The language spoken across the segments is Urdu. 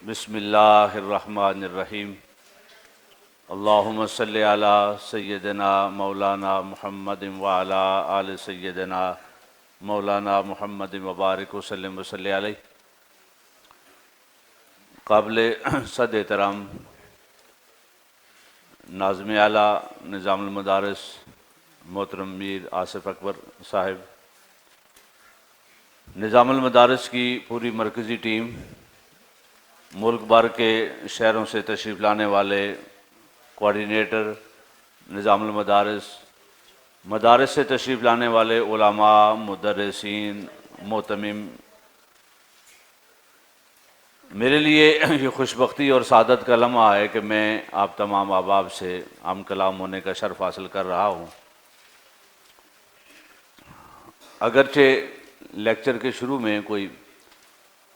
بسم اللہ الرحمن الرحیم اللہم صلی علی سیدنا مولانا محمد وعلی آل سیدنا مولانا محمد مبارک وسلم وصلی علیہ۔ قابل صد احترام ناظم اعلیٰ نظام المدارس محترم میر آصف اکبر صاحب، نظام المدارس کی پوری مرکزی ٹیم، ملک بھر کے شہروں سے تشریف لانے والے کوآرڈینیٹر نظام المدارس، مدارس سے تشریف لانے والے علماء، مدرسین، معتمم، میرے لیے یہ خوش بختی اور سعادت کا لمحہ ہے کہ میں آپ تمام احباب سے ہم کلام ہونے کا شرف حاصل کر رہا ہوں۔ اگرچہ لیکچر کے شروع میں کوئی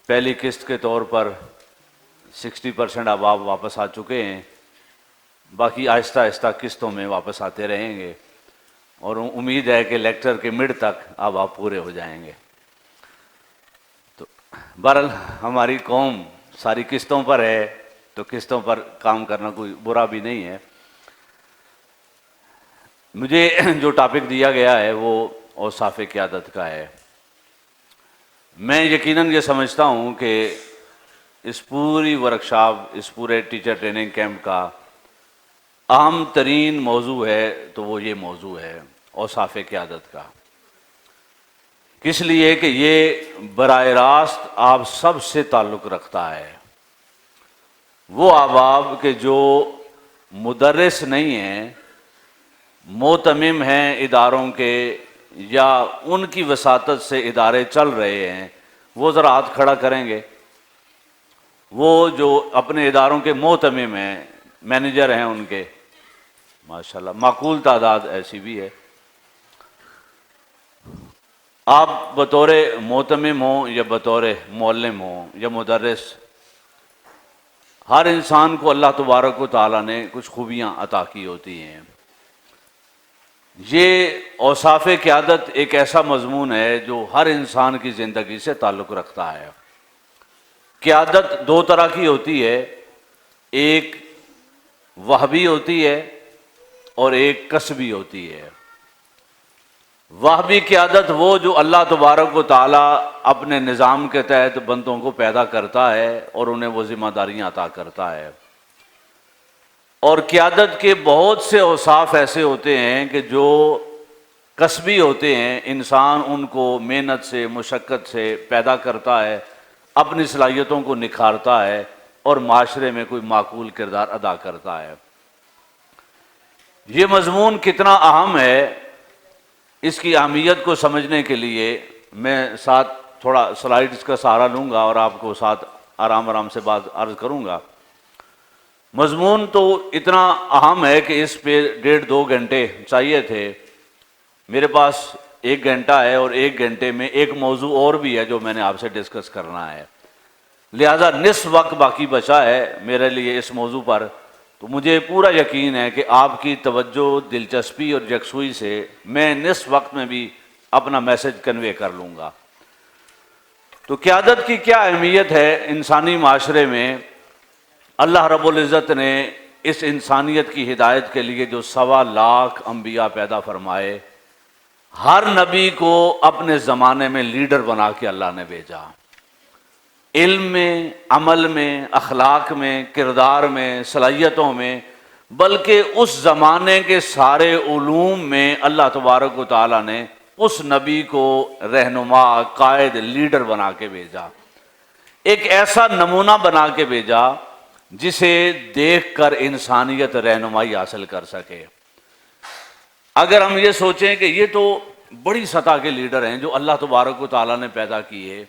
پہلی قسط کے طور پر 60% احباب واپس آ چکے ہیں، باقی آہستہ آہستہ قسطوں میں واپس آتے رہیں گے اور امید ہے کہ لیکچر کے مڈ تک احباب پورے ہو جائیں گے۔ تو بہرحال ہماری قوم ساری قسطوں پر ہے، تو قسطوں پر کام کرنا کوئی برا بھی نہیں ہے۔ مجھے جو ٹاپک دیا گیا ہے وہ اوصاف قیادت کا ہے۔ میں یقیناً یہ سمجھتا ہوں کہ اس پوری ورکشاپ، اس پورے ٹیچر ٹریننگ کیمپ کا اہم ترین موضوع ہے تو وہ یہ موضوع ہے اوصاف قیادت کا۔ کس لیے کہ یہ براہ راست آپ سب سے تعلق رکھتا ہے۔ وہ احباب کہ جو مدرس نہیں ہیں، معتمم ہیں اداروں کے، یا ان کی وساطت سے ادارے چل رہے ہیں، وہ ذرا ہاتھ کھڑا کریں گے۔ وہ جو اپنے اداروں کے معتمم ہیں، مینیجر ہیں ان کے، ماشاءاللہ معقول تعداد ایسی بھی ہے۔ آپ بطور معتمم ہوں یا بطور معلم ہوں یا مدرس، ہر انسان کو اللہ تبارک و تعالیٰ نے کچھ خوبیاں عطا کی ہوتی ہیں۔ یہ اوصاف قیادت ایک ایسا مضمون ہے جو ہر انسان کی زندگی سے تعلق رکھتا ہے۔ قیادت دو طرح کی ہوتی ہے، ایک وہبی ہوتی ہے اور ایک کسبی ہوتی ہے۔ وہبی قیادت وہ جو اللہ تبارک و تعالیٰ اپنے نظام کے تحت بندوں کو پیدا کرتا ہے اور انہیں وہ ذمہ داریاں عطا کرتا ہے۔ اور قیادت کے بہت سے اوصاف ایسے ہوتے ہیں کہ جو کسبی ہوتے ہیں، انسان ان کو محنت سے، مشقت سے پیدا کرتا ہے، اپنی صلاحیتوں کو نکھارتا ہے اور معاشرے میں کوئی معقول کردار ادا کرتا ہے۔ یہ مضمون کتنا اہم ہے، اس کی اہمیت کو سمجھنے کے لیے میں ساتھ تھوڑا سلائیڈز کا سہارا لوں گا اور آپ کو ساتھ آرام آرام سے بات عرض کروں گا۔ مضمون تو اتنا اہم ہے کہ اس پہ 1.5-2 گھنٹے چاہیے تھے۔ میرے پاس 1 گھنٹہ ہے اور 1 گھنٹے میں ایک موضوع اور بھی ہے جو میں نے آپ سے ڈسکس کرنا ہے، لہذا نصف وقت باقی بچا ہے میرے لیے اس موضوع پر۔ تو مجھے پورا یقین ہے کہ آپ کی توجہ، دلچسپی اور یکسوئی سے میں نصف وقت میں بھی اپنا میسج کنوے کر لوں گا۔ تو قیادت کی کیا اہمیت ہے انسانی معاشرے میں؟ اللہ رب العزت نے اس انسانیت کی ہدایت کے لیے جو 1.25 لاکھ انبیاء پیدا فرمائے، ہر نبی کو اپنے زمانے میں لیڈر بنا کے اللہ نے بھیجا۔ علم میں، عمل میں، اخلاق میں، کردار میں، صلاحیتوں میں، بلکہ اس زمانے کے سارے علوم میں اللہ تبارک و تعالیٰ نے اس نبی کو رہنما، قائد، لیڈر بنا کے بھیجا۔ ایک ایسا نمونہ بنا کے بھیجا جسے دیکھ کر انسانیت رہنمائی حاصل کر سکے۔ اگر ہم یہ سوچیں کہ یہ تو بڑی سطح کے لیڈر ہیں جو اللہ تبارک و تعالیٰ نے پیدا کیے،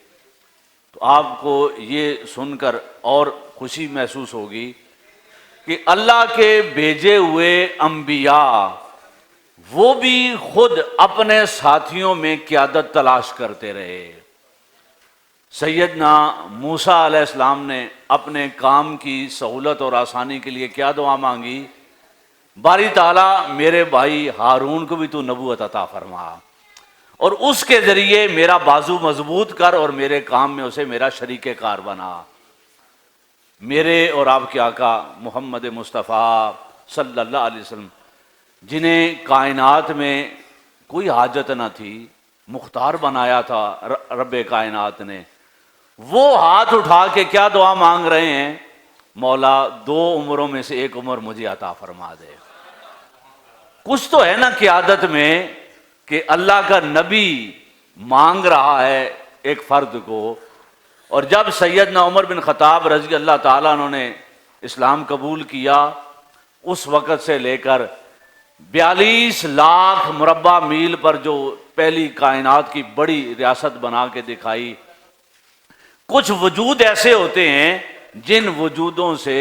تو آپ کو یہ سن کر اور خوشی محسوس ہوگی کہ اللہ کے بھیجے ہوئے انبیاء وہ بھی خود اپنے ساتھیوں میں قیادت تلاش کرتے رہے۔ سیدنا موسیٰ علیہ السلام نے اپنے کام کی سہولت اور آسانی کے لیے کیا دعا مانگی؟ باری تعالیٰ میرے بھائی ہارون کو بھی تو نبوت عطا فرما اور اس کے ذریعے میرا بازو مضبوط کر اور میرے کام میں اسے میرا شریک کار بنا۔ میرے اور آپ کے آقا محمد مصطفیٰ صلی اللہ علیہ وسلم، جنہیں کائنات میں کوئی حاجت نہ تھی، مختار بنایا تھا رب کائنات نے، وہ ہاتھ اٹھا کے کیا دعا مانگ رہے ہیں؟ مولا 2 عمروں میں سے 1 عمر مجھے عطا فرما دے۔ کچھ تو ہے نا قیادت میں کہ اللہ کا نبی مانگ رہا ہے ایک فرد کو، اور جب سیدنا عمر بن خطاب رضی اللہ تعالیٰ عنہ نے اسلام قبول کیا، اس وقت سے لے کر 42 لاکھ مربع میل پر جو پہلی کائنات کی بڑی ریاست بنا کے دکھائی، کچھ وجود ایسے ہوتے ہیں جن وجودوں سے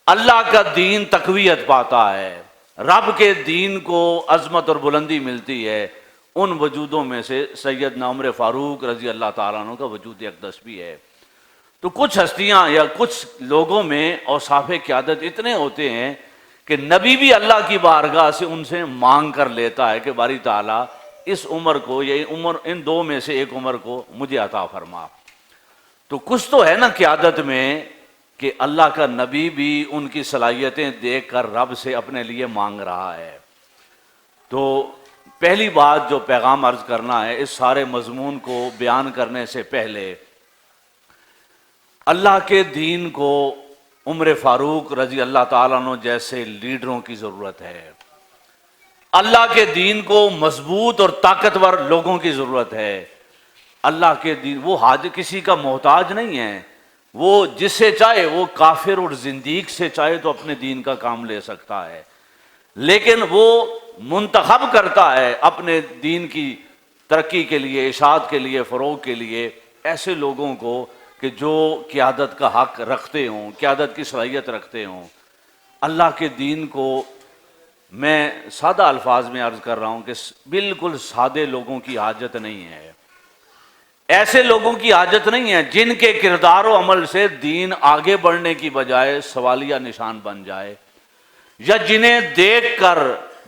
اللہ کا دین تقویت پاتا ہے، رب کے دین کو عظمت اور بلندی ملتی ہے۔ ان وجودوں میں سے سیدنا عمر فاروق رضی اللہ تعالیٰ عنہ کا وجود اقدس بھی ہے۔ تو کچھ ہستیاں یا کچھ لوگوں میں اوصاف قیادت اتنے ہوتے ہیں کہ نبی بھی اللہ کی بارگاہ سے ان سے مانگ کر لیتا ہے کہ باری تعالیٰ اس عمر کو یا ان 2 میں سے 1 عمر کو مجھے عطا فرما۔ تو کچھ تو ہے نا قیادت میں کہ اللہ کا نبی بھی ان کی صلاحیتیں دیکھ کر رب سے اپنے لیے مانگ رہا ہے۔ تو پہلی بات جو پیغام عرض کرنا ہے اس سارے مضمون کو بیان کرنے سے پہلے، اللہ کے دین کو عمر فاروق رضی اللہ تعالیٰ عنہ جیسے لیڈروں کی ضرورت ہے، اللہ کے دین کو مضبوط اور طاقتور لوگوں کی ضرورت ہے۔ اللہ کے دین وہ کسی کا محتاج نہیں ہے، وہ جس سے چاہے وہ کافر اور زندیق سے چاہے تو اپنے دین کا کام لے سکتا ہے، لیکن وہ منتخب کرتا ہے اپنے دین کی ترقی کے لیے، اشاعت کے لیے، فروغ کے لیے ایسے لوگوں کو کہ جو قیادت کا حق رکھتے ہوں، قیادت کی صلاحیت رکھتے ہوں۔ اللہ کے دین کو میں سادہ الفاظ میں عرض کر رہا ہوں کہ بالکل سادے لوگوں کی حاجت نہیں ہے، ایسے لوگوں کی حاجت نہیں ہے جن کے کردار و عمل سے دین آگے بڑھنے کی بجائے سوالیہ نشان بن جائے، یا جنہیں دیکھ کر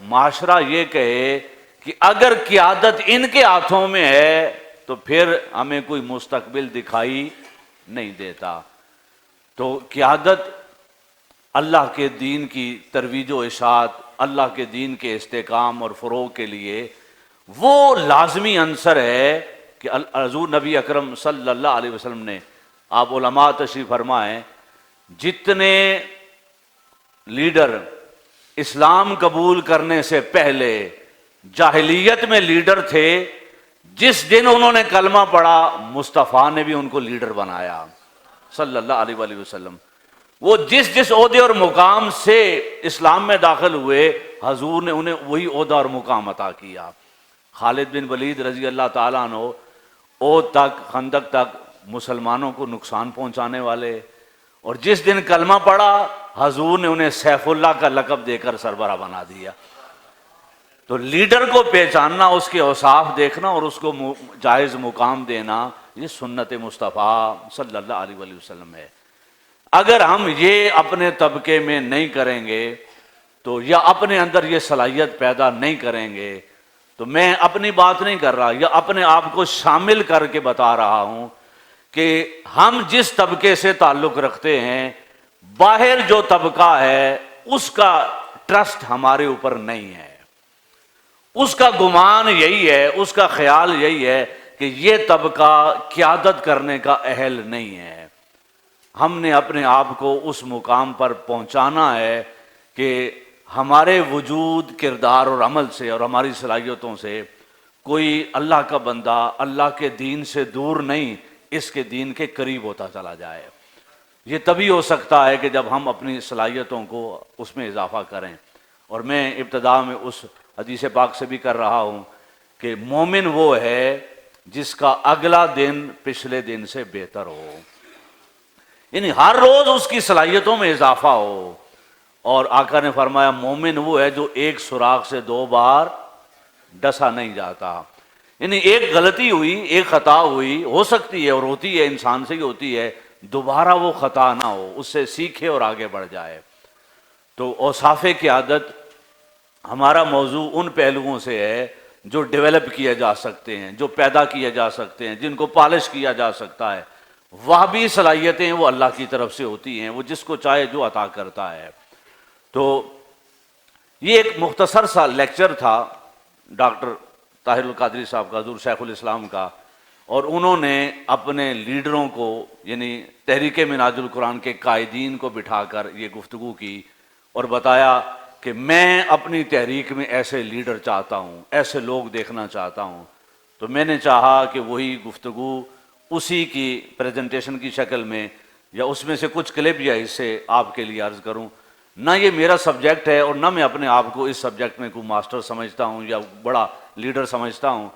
معاشرہ یہ کہے کہ اگر قیادت ان کے ہاتھوں میں ہے تو پھر ہمیں کوئی مستقبل دکھائی نہیں دیتا۔ تو قیادت اللہ کے دین کی ترویج و اشاعت، اللہ کے دین کے استحکام اور فروغ کے لیے وہ لازمی عنصر ہے کہ حضور نبی اکرم صلی اللہ علیہ وسلم نے، آپ علماء تشریف فرمائیں، جتنے لیڈر اسلام قبول کرنے سے پہلے جاہلیت میں لیڈر تھے، جس دن انہوں نے کلمہ پڑھا مصطفیٰ نے بھی ان کو لیڈر بنایا صلی اللہ علیہ وآلہ وسلم۔ وہ جس عہدے اور مقام سے اسلام میں داخل ہوئے، حضور نے انہیں وہی عہدہ اور مقام عطا کیا۔ خالد بن ولید رضی اللہ تعالیٰ عنہ احد تک، خندق تک مسلمانوں کو نقصان پہنچانے والے، اور جس دن کلمہ پڑھا حضور نے انہیں سیف اللہ کا لقب دے کر سربراہ بنا دیا۔ تو لیڈر کو پہچاننا، اس کے اوصاف دیکھنا اور اس کو جائز مقام دینا، یہ سنت مصطفیٰ صلی اللہ علیہ وآلہ وسلم ہے۔ اگر ہم یہ اپنے طبقے میں نہیں کریں گے تو، یا اپنے اندر یہ صلاحیت پیدا نہیں کریں گے تو، میں اپنی بات نہیں کر رہا، یا اپنے آپ کو شامل کر کے بتا رہا ہوں کہ ہم جس طبقے سے تعلق رکھتے ہیں، باہر جو طبقہ ہے اس کا ٹرسٹ ہمارے اوپر نہیں ہے، اس کا گمان یہی ہے، اس کا خیال یہی ہے کہ یہ طبقہ قیادت کرنے کا اہل نہیں ہے۔ ہم نے اپنے آپ کو اس مقام پر پہنچانا ہے کہ ہمارے وجود، کردار اور عمل سے اور ہماری صلاحیتوں سے کوئی اللہ کا بندہ اللہ کے دین سے دور نہیں، اس کے دین کے قریب ہوتا چلا جائے۔ یہ تبھی ہو سکتا ہے کہ جب ہم اپنی صلاحیتوں کو اس میں اضافہ کریں۔ اور میں ابتدا میں اس حدیث پاک سے بھی کر رہا ہوں کہ مومن وہ ہے جس کا اگلا دن پچھلے دن سے بہتر ہو، یعنی ہر روز اس کی صلاحیتوں میں اضافہ ہو۔ اور آقا نے فرمایا مومن وہ ہے جو ایک سوراخ سے 2 بار ڈسا نہیں جاتا، یعنی ایک غلطی ہوئی، ایک خطا ہوئی، ہو سکتی ہے اور ہوتی ہے، انسان سے ہی ہوتی ہے، دوبارہ وہ خطا نہ ہو، اس سے سیکھے اور آگے بڑھ جائے۔ تو اوصاف قیادت ہمارا موضوع ان پہلوؤں سے ہے جو ڈیولپ کیے جا سکتے ہیں، جو پیدا کیے جا سکتے ہیں، جن کو پالش کیا جا سکتا ہے۔ وہابی صلاحیتیں وہ اللہ کی طرف سے ہوتی ہیں، وہ جس کو چاہے جو عطا کرتا ہے۔ تو یہ ایک مختصر سا لیکچر تھا ڈاکٹر طاہر القادری صاحب کا، حضور شیخ الاسلام کا، اور انہوں نے اپنے لیڈروں کو یعنی تحریک منہاج القرآن کے قائدین کو بٹھا کر یہ گفتگو کی اور بتایا کہ میں اپنی تحریک میں ایسے لیڈر چاہتا ہوں، ایسے لوگ دیکھنا چاہتا ہوں۔ تو میں نے چاہا کہ وہی گفتگو اسی کی پریزنٹیشن کی شکل میں یا اس میں سے کچھ کلپ یا حصے آپ کے لیے عرض کروں۔ نہ یہ میرا سبجیکٹ ہے اور نہ میں اپنے آپ کو اس سبجیکٹ میں کوئی ماسٹر سمجھتا ہوں یا بڑا لیڈر سمجھتا ہوں،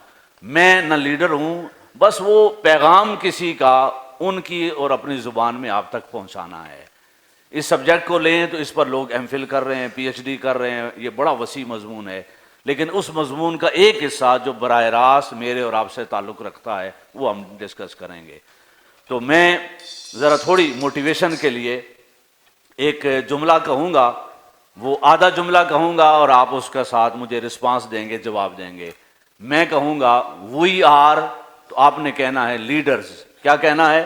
میں نہ لیڈر ہوں، بس وہ پیغام کسی کا ان کی اور اپنی زبان میں آپ تک پہنچانا ہے۔ اس سبجیکٹ کو لیں تو اس پر لوگ ایم فل کر رہے ہیں، پی ایچ ڈی کر رہے ہیں، یہ بڑا وسیع مضمون ہے، لیکن اس مضمون کا ایک حصہ جو براہ راست میرے اور آپ سے تعلق رکھتا ہے وہ ہم ڈسکس کریں گے۔ تو میں ذرا تھوڑی موٹیویشن کے لیے ایک جملہ کہوں گا، وہ آدھا جملہ کہوں گا اور آپ اس کے ساتھ مجھے رسپانس دیں گے، جواب دیں گے۔ میں کہوں گا وی آر، تو آپ نے کہنا ہے لیڈرز۔ کیا کہنا ہے؟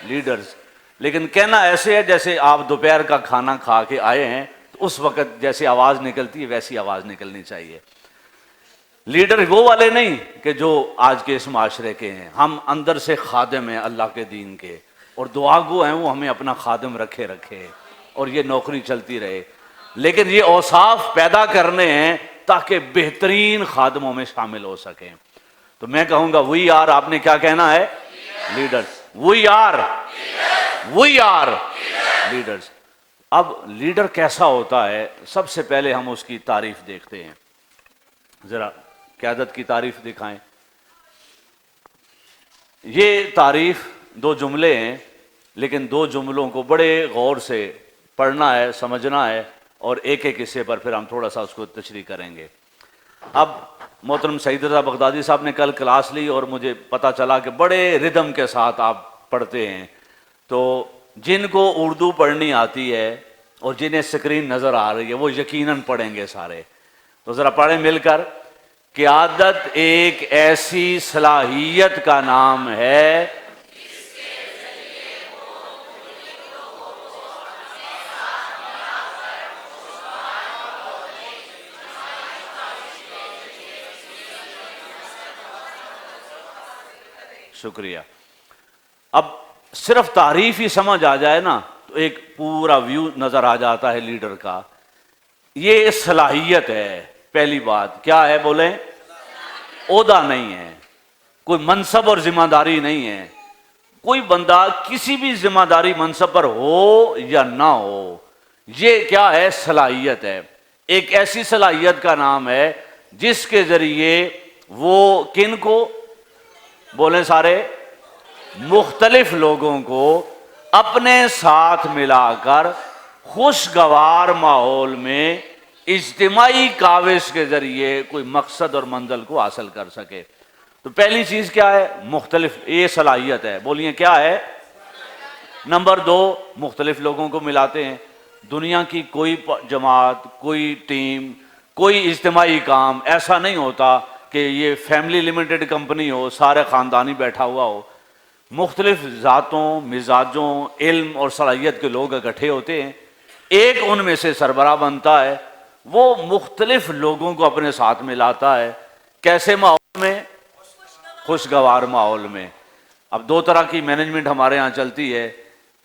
لیڈرز۔ لیکن کہنا ایسے ہے جیسے آپ دوپہر کا کھانا کھا کے آئے ہیں تو اس وقت جیسے آواز نکلتی ہے ویسی آواز نکلنی چاہیے۔ لیڈر وہ والے نہیں کہ جو آج کے اس معاشرے کے ہیں، ہم اندر سے خادم ہیں اللہ کے دین کے، اور دعا گو ہیں وہ ہمیں اپنا خادم رکھے اور یہ نوکری چلتی رہے، لیکن یہ اوصاف پیدا کرنے ہیں تاکہ بہترین خادموں میں شامل ہو سکیں۔ تو میں کہوں گا وی آر، آپ نے کیا کہنا ہے؟ لیڈرز۔ We are leaders. اب لیڈر کیسا ہوتا ہے؟ سب سے پہلے ہم اس کی تعریف دیکھتے ہیں، ذرا قیادت کی تعریف دکھائیں۔ یہ تعریف دو جملے ہیں، لیکن دو جملوں کو بڑے غور سے پڑھنا ہے، سمجھنا ہے، اور ایک ایک حصے پر پھر ہم تھوڑا سا اس کو تشریح کریں گے۔ اب محترم سعید رضا بغدادی صاحب نے کل کلاس لی اور مجھے پتا چلا کہ بڑے ردم کے ساتھ آپ پڑھتے ہیں، تو جن کو اردو پڑھنی آتی ہے اور جنہیں اسکرین نظر آ رہی ہے وہ یقیناً پڑھیں گے سارے۔ تو ذرا پڑھیں مل کر۔ قیادت ایک ایسی صلاحیت کا نام ہے شکریہ۔ اب صرف تعریف ہی سمجھ آ جائے نا تو ایک پورا ویو نظر آ جاتا ہے لیڈر کا۔ یہ صلاحیت ہے، پہلی بات کیا ہے بولیں؟ عہدہ نہیں ہے، کوئی منصب اور ذمہ داری نہیں ہے۔ کوئی بندہ کسی بھی ذمہ داری منصب پر ہو یا نہ ہو، یہ کیا ہے؟ صلاحیت ہے۔ ایک ایسی صلاحیت کا نام ہے جس کے ذریعے وہ کن کو بولیں؟ سارے مختلف لوگوں کو اپنے ساتھ ملا کر خوشگوار ماحول میں اجتماعی کاوش کے ذریعے کوئی مقصد اور منزل کو حاصل کر سکے۔ تو پہلی چیز کیا ہے؟ مختلف، یہ صلاحیت ہے، بولیے کیا ہے؟ نمبر دو، مختلف لوگوں کو ملاتے ہیں۔ دنیا کی کوئی جماعت، کوئی ٹیم، کوئی اجتماعی کام ایسا نہیں ہوتا کہ یہ فیملی لمیٹڈ کمپنی ہو، سارے خاندانی بیٹھا ہوا ہو۔ مختلف ذاتوں، مزاجوں، علم اور صلاحیت کے لوگ اکٹھے ہوتے ہیں، ایک ان میں سے سربراہ بنتا ہے، وہ مختلف لوگوں کو اپنے ساتھ ملاتا ہے۔ کیسے ماحول میں؟ خوشگوار ماحول میں۔ اب دو طرح کی مینجمنٹ ہمارے ہاں چلتی ہے،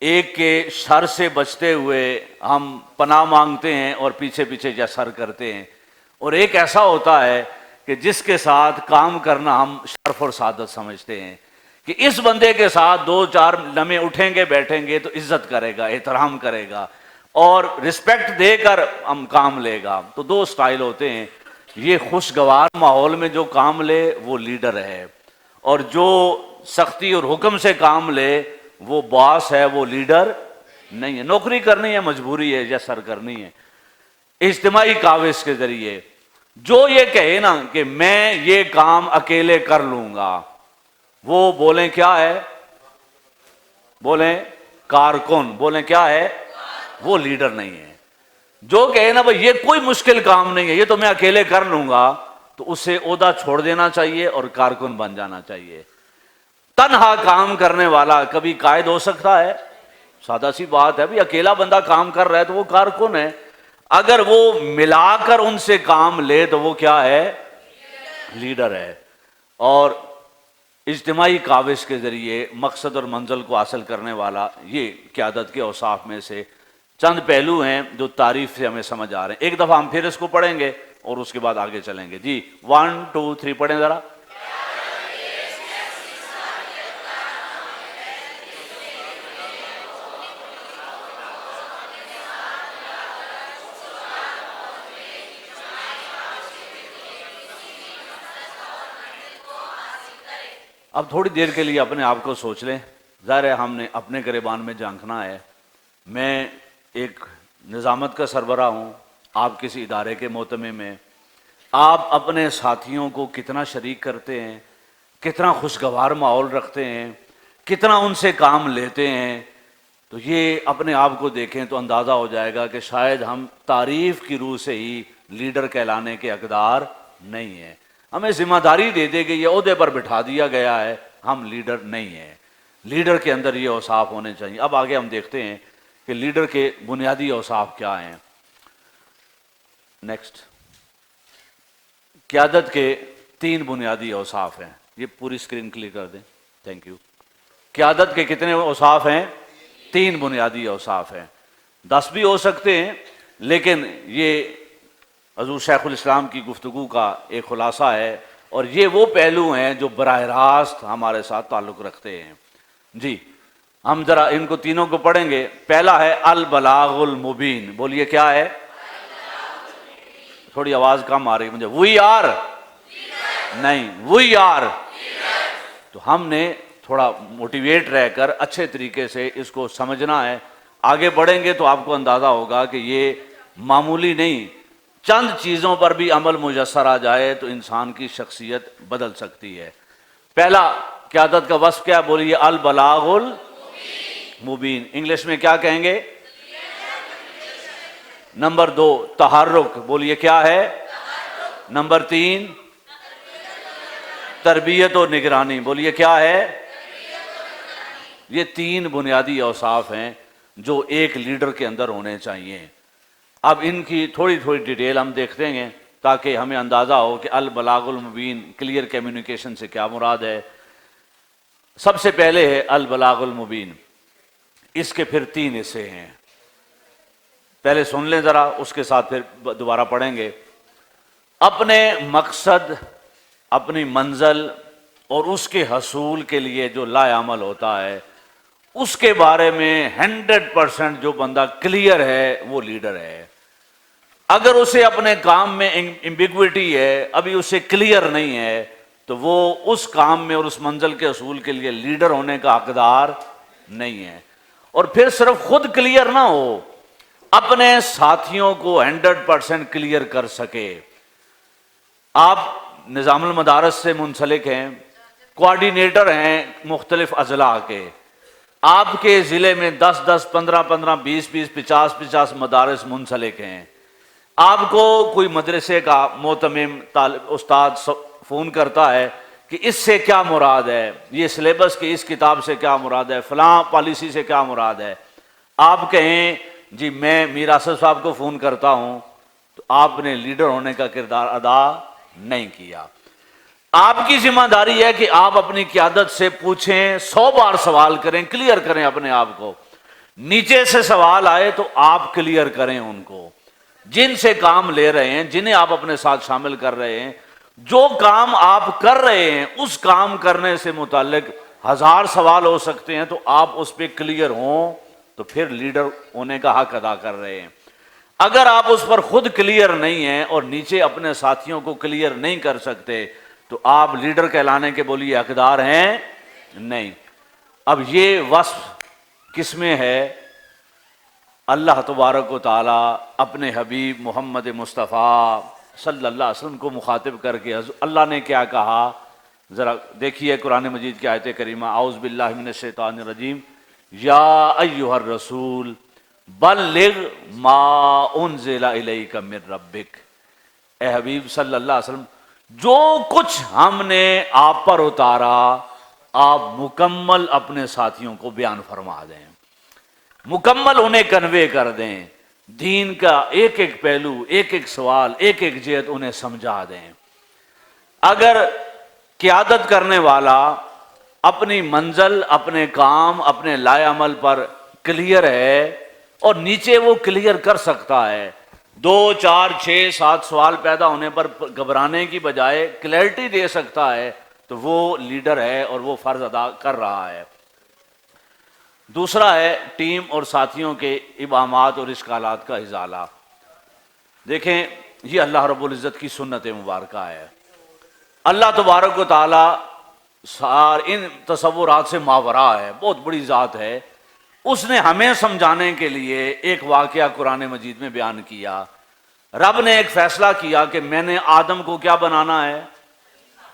ایک کے شر سے بچتے ہوئے ہم پناہ مانگتے ہیں اور پیچھے پیچھے یا سر کرتے ہیں، اور ایک ایسا ہوتا ہے کہ جس کے ساتھ کام کرنا ہم شرف اور سعادت سمجھتے ہیں کہ اس بندے کے ساتھ دو چار لمحے اٹھیں گے بیٹھیں گے تو عزت کرے گا، احترام کرے گا اور رسپیکٹ دے کر ہم کام لے گا۔ تو دو سٹائل ہوتے ہیں۔ یہ خوشگوار ماحول میں جو کام لے وہ لیڈر ہے، اور جو سختی اور حکم سے کام لے وہ باس ہے، وہ لیڈر نہیں ہے۔ نوکری کرنی ہے، مجبوری ہے یا سر کرنی ہے، اجتماعی کاوش کے ذریعے۔ جو یہ کہے نا کہ میں یہ کام اکیلے کر لوں گا، وہ بولیں کیا ہے؟ بولیں کارکن، بولیں کیا ہے؟ وہ لیڈر نہیں ہے۔ جو کہے نا بھائی یہ کوئی مشکل کام نہیں ہے، یہ تو میں اکیلے کر لوں گا، تو اسے عہدہ چھوڑ دینا چاہیے اور کارکن بن جانا چاہیے۔ تنہا کام کرنے والا کبھی قائد ہو سکتا ہے؟ سادہ سی بات ہے، بھی اکیلا بندہ کام کر رہا ہے تو وہ کارکن ہے، اگر وہ ملا کر ان سے کام لے تو وہ کیا ہے؟ لیڈر ہے۔ اور اجتماعی کاوش کے ذریعے مقصد اور منزل کو حاصل کرنے والا، یہ قیادت کے اوصاف میں سے چند پہلو ہیں جو تعریف سے ہمیں سمجھ آ رہے ہیں۔ ایک دفعہ ہم پھر اس کو پڑھیں گے اور اس کے بعد آگے چلیں گے۔ جی 1 2 3 پڑھیں ذرا۔ اب تھوڑی دیر کے لیے اپنے آپ کو سوچ لیں، ظاہر ہے ہم نے اپنے گریبان میں جھانکنا ہے۔ میں ایک نظامت کا سربراہ ہوں، آپ کسی ادارے کے محتمم ہیں، آپ اپنے ساتھیوں کو کتنا شریک کرتے ہیں، کتنا خوشگوار ماحول رکھتے ہیں، کتنا ان سے کام لیتے ہیں، تو یہ اپنے آپ کو دیکھیں تو اندازہ ہو جائے گا کہ شاید ہم تعریف کی روح سے ہی لیڈر کہلانے کے حقدار نہیں ہیں۔ ہمیں ذمہ داری دے دے کہ یہ عہدے پر بٹھا دیا گیا ہے، ہم لیڈر نہیں ہیں۔ لیڈر کے اندر یہ اوصاف ہونے چاہیے۔ اب آگے ہم دیکھتے ہیں کہ لیڈر کے بنیادی اوصاف کیا ہیں۔ نیکسٹ، قیادت کے 3 بنیادی اوصاف ہیں۔ یہ پوری اسکرین کلیئر کر دیں، تھینک یو۔ قیادت کے کتنے اوصاف ہیں؟ 3 بنیادی اوصاف ہیں، 10 بھی ہو سکتے ہیں، لیکن یہ حضور شیخ الاسلام کی گفتگو کا ایک خلاصہ ہے، اور یہ وہ پہلو ہیں جو براہ راست ہمارے ساتھ تعلق رکھتے ہیں۔ جی ہم ذرا ان کو تینوں کو پڑھیں گے۔ پہلا ہے البلاغ المبین، بولیے کیا ہے؟ تھوڑی آواز کم آ رہی ہے مجھے۔ وی آر نہیں، وی آر۔ تو ہم نے تھوڑا موٹیویٹ رہ کر اچھے طریقے سے اس کو سمجھنا ہے۔ آگے بڑھیں گے تو آپ کو اندازہ ہوگا کہ یہ معمولی نہیں، چند چیزوں پر بھی عمل میسر آ جائے تو انسان کی شخصیت بدل سکتی ہے۔ پہلا قیادت کا وصف کیا؟ بولیے البلاغ المبین۔ انگلش میں کیا کہیں گے؟ نمبر 2 تحرک، بولیے کیا ہے؟ نمبر 3 تربیت و نگرانی، بولیے کیا ہے؟ یہ 3 بنیادی اوصاف ہیں جو ایک لیڈر کے اندر ہونے چاہیے۔ اب ان کی تھوڑی ڈیٹیل ہم دیکھتے ہیں تاکہ ہمیں اندازہ ہو کہ البلاغ المبین، کلیئر کمیونیکیشن سے کیا مراد ہے۔ سب سے پہلے ہے البلاغ المبین، اس کے پھر 3 حصے ہیں، پہلے سن لیں ذرا، اس کے ساتھ پھر دوبارہ پڑھیں گے۔ اپنے مقصد، اپنی منزل اور اس کے حصول کے لیے جو لائے عمل ہوتا ہے، اس کے بارے میں 100% جو بندہ کلیئر ہے وہ لیڈر ہے۔ اگر اسے اپنے کام میں ایمبیگوٹی ہے، ابھی اسے کلیئر نہیں ہے، تو وہ اس کام میں اور اس منزل کے حصول کے لیے لیڈر ہونے کا حقدار نہیں ہے۔ اور پھر صرف خود کلیئر نہ ہو، اپنے ساتھیوں کو 100% کلیئر کر سکے۔ آپ نظام المدارس سے منسلک ہیں، کوآرڈینیٹر ہیں مختلف اضلاع کے، آپ کے ضلع میں 10 15 20 50 مدارس منسلک ہیں۔ آپ کو کوئی مدرسے کا محتمم استاد فون کرتا ہے کہ اس سے کیا مراد ہے، یہ سلیبس کی اس کتاب سے کیا مراد ہے، فلاں پالیسی سے کیا مراد ہے۔ آپ کہیں جی میں میر اسد صاحب کو فون کرتا ہوں، تو آپ نے لیڈر ہونے کا کردار ادا نہیں کیا۔ آپ کی ذمہ داری ہے کہ آپ اپنی قیادت سے پوچھیں، 100 بار سوال کریں، کلیئر کریں اپنے آپ کو۔ نیچے سے سوال آئے تو آپ کلیئر کریں ان کو، جن سے کام لے رہے ہیں، جنہیں آپ اپنے ساتھ شامل کر رہے ہیں، جو کام آپ کر رہے ہیں اس کام کرنے سے متعلق 1000 سوال ہو سکتے ہیں، تو آپ اس پہ کلیئر ہوں تو پھر لیڈر ہونے کا حق ادا کر رہے ہیں۔ اگر آپ اس پر خود کلیئر نہیں ہیں اور نیچے اپنے ساتھیوں کو کلیئر نہیں کر سکتے، تو آپ لیڈر کہلانے کے بولیے حقدار ہیں نہیں۔ اب یہ وصف کس میں ہے؟ اللہ تبارک و تعالی اپنے حبیب محمد مصطفیٰ صلی اللہ علیہ وسلم کو مخاطب کر کے اللہ نے کیا کہا، ذرا دیکھیے قرآن مجید کی آیت کریمہ۔ اعوذ باللہ من الشیطان الرجیم، یا ایھا الرسول بلغ ما انزل الیک من ربک۔ اے حبیب صلی اللہ علیہ وسلم، جو کچھ ہم نے آپ پر اتارا آپ مکمل اپنے ساتھیوں کو بیان فرما دیں، مکمل انہیں کنوے کر دیں، دین کا ایک ایک پہلو، ایک ایک سوال، ایک ایک جہت انہیں سمجھا دیں۔ اگر قیادت کرنے والا اپنی منزل، اپنے کام، اپنے لائے عمل پر کلیئر ہے اور نیچے وہ کلیئر کر سکتا ہے، 2 4 6 7 سوال پیدا ہونے پر گھبرانے کی بجائے کلیئرٹی دے سکتا ہے، تو وہ لیڈر ہے اور وہ فرض ادا کر رہا ہے۔ دوسرا ہے ٹیم اور ساتھیوں کے ابہامات اور اشکالات کا ازالہ۔ دیکھیں یہ اللہ رب العزت کی سنت مبارکہ ہے۔ اللہ تبارک و تعالی ان تصورات سے ماورا ہے، بہت بڑی ذات ہے۔ اس نے ہمیں سمجھانے کے لیے ایک واقعہ قرآن مجید میں بیان کیا۔ رب نے ایک فیصلہ کیا کہ میں نے آدم کو کیا بنانا ہے؟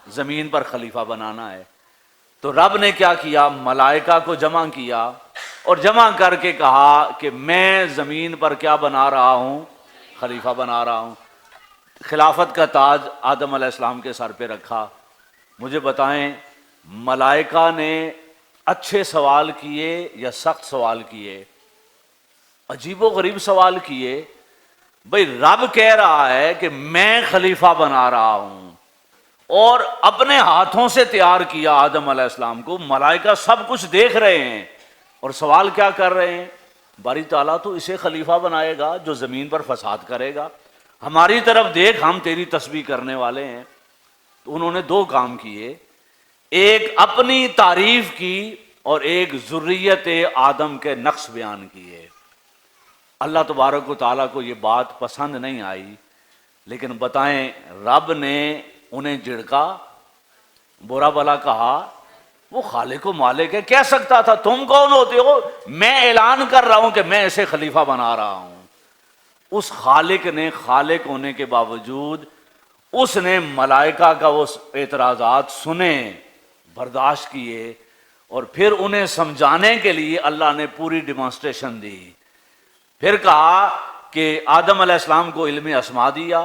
زمین پر خلیفہ بنانا ہے۔ تو رب نے کیا کیا؟ ملائکہ کو جمع کیا اور جمع کر کے کہا کہ میں زمین پر کیا بنا رہا ہوں؟ خلیفہ بنا رہا ہوں۔ خلافت کا تاج آدم علیہ السلام کے سر پہ رکھا۔ مجھے بتائیں ملائکہ نے اچھے سوال کیے یا سخت سوال کیے؟ عجیب و غریب سوال کیے۔ بھئی رب کہہ رہا ہے کہ میں خلیفہ بنا رہا ہوں اور اپنے ہاتھوں سے تیار کیا آدم علیہ السلام کو، ملائکہ سب کچھ دیکھ رہے ہیں اور سوال کیا کر رہے ہیں؟ باری تعالیٰ تو اسے خلیفہ بنائے گا جو زمین پر فساد کرے گا، ہماری طرف دیکھ، ہم تیری تسبیح کرنے والے ہیں۔ تو انہوں نے 2 کام کیے، ایک اپنی تعریف کی اور ایک ذریت آدم کے نقص بیان کیے۔ اللہ تبارک و تعالیٰ کو یہ بات پسند نہیں آئی، لیکن بتائیں رب نے انہیں جھڑکا، برا بلا کہا؟ وہ خالق و مالک ہے، کہہ سکتا تھا تم کون ہوتے ہو؟ میں اعلان کر رہا ہوں کہ میں اسے خلیفہ بنا رہا ہوں۔ اس خالق نے خالق ہونے کے باوجود اس نے ملائکہ کا وہ اعتراضات سنے، برداشت کیے، اور پھر انہیں سمجھانے کے لیے اللہ نے پوری ڈیمانسٹریشن دی۔ پھر کہا کہ آدم علیہ السلام کو علم اسماء دیا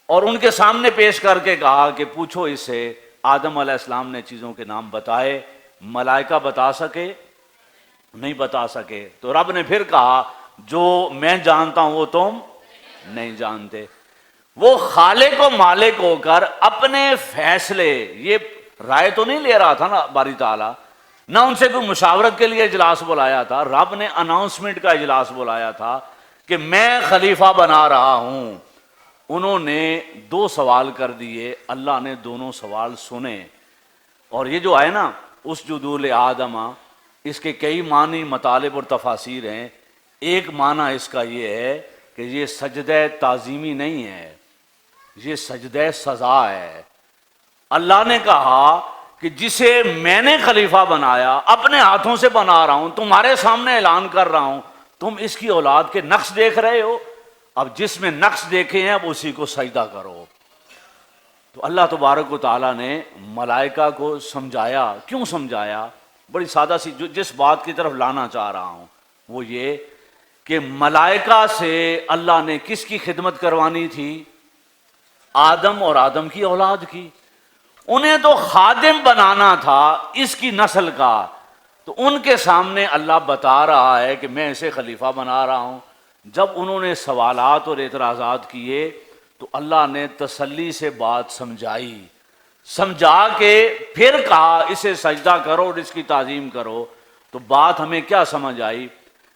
اور ان کے سامنے پیش کر کے کہا کہ پوچھو اس سے۔ آدم علیہ السلام نے چیزوں کے نام بتائے، ملائکہ بتا سکے؟ نہیں بتا سکے۔ تو رب نے پھر کہا جو میں جانتا ہوں وہ تم نہیں جانتے۔ وہ خالق و مالک ہو کر اپنے فیصلے، یہ رائے تو نہیں لے رہا تھا نا باری تعالیٰ، نہ ان سے کوئی مشاورت کے لیے اجلاس بلایا تھا، رب نے اناؤنسمنٹ کا اجلاس بلایا تھا کہ میں خلیفہ بنا رہا ہوں۔ انہوں نے 2 سوال کر دیے، اللہ نے دونوں سوال سنے۔ اور یہ جو ہے نا اسجدوا لآدم، اس کے کئی معنی، مطالب اور تفاسیر ہیں۔ ایک معنی اس کا یہ ہے کہ یہ سجدہ تعظیمی نہیں ہے، یہ سجدہ سزا ہے۔ اللہ نے کہا کہ جسے میں نے خلیفہ بنایا، اپنے ہاتھوں سے بنا رہا ہوں، تمہارے سامنے اعلان کر رہا ہوں، تم اس کی اولاد کے نقص دیکھ رہے ہو، اب جس میں نقص دیکھے ہیں اب اسی کو سجدہ کرو۔ تو اللہ تبارک و تعالیٰ نے ملائکہ کو سمجھایا۔ کیوں سمجھایا؟ بڑی سادہ سی جس بات کی طرف لانا چاہ رہا ہوں وہ یہ کہ ملائکہ سے اللہ نے کس کی خدمت کروانی تھی؟ آدم اور آدم کی اولاد کی۔ انہیں تو خادم بنانا تھا اس کی نسل کا، تو ان کے سامنے اللہ بتا رہا ہے کہ میں اسے خلیفہ بنا رہا ہوں۔ جب انہوں نے سوالات اور اعتراضات کیے تو اللہ نے تسلی سے بات سمجھائی، سمجھا کے پھر کہا اسے سجدہ کرو اور اس کی تعظیم کرو۔ تو بات ہمیں کیا سمجھ آئی؟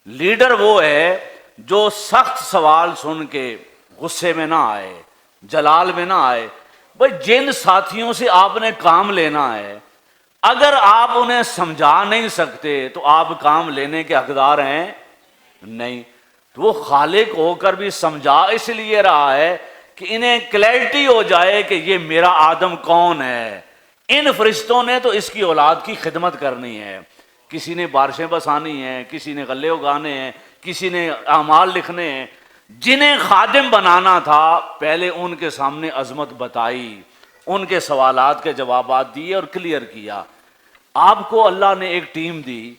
لیڈر وہ ہے جو سخت سوال سن کے غصے میں نہ آئے، جلال میں نہ آئے۔ بھئی جن ساتھیوں سے آپ نے کام لینا ہے، اگر آپ انہیں سمجھا نہیں سکتے تو آپ کام لینے کے حقدار ہیں نہیں۔ تو وہ خالق ہو کر بھی سمجھا اس لیے رہا ہے کہ انہیں کلیئرٹی ہو جائے کہ یہ میرا آدم کون ہے۔ ان فرشتوں نے تو اس کی اولاد کی خدمت کرنی ہے، کسی نے بارشیں بسانی ہیں، کسی نے غلے اگانے ہیں، کسی نے اعمال لکھنے ہیں۔ جنہیں خادم بنانا تھا پہلے ان کے سامنے عظمت بتائی، ان کے سوالات کے جوابات دیے اور کلیئر کیا۔ آپ کو اللہ نے ایک ٹیم دی،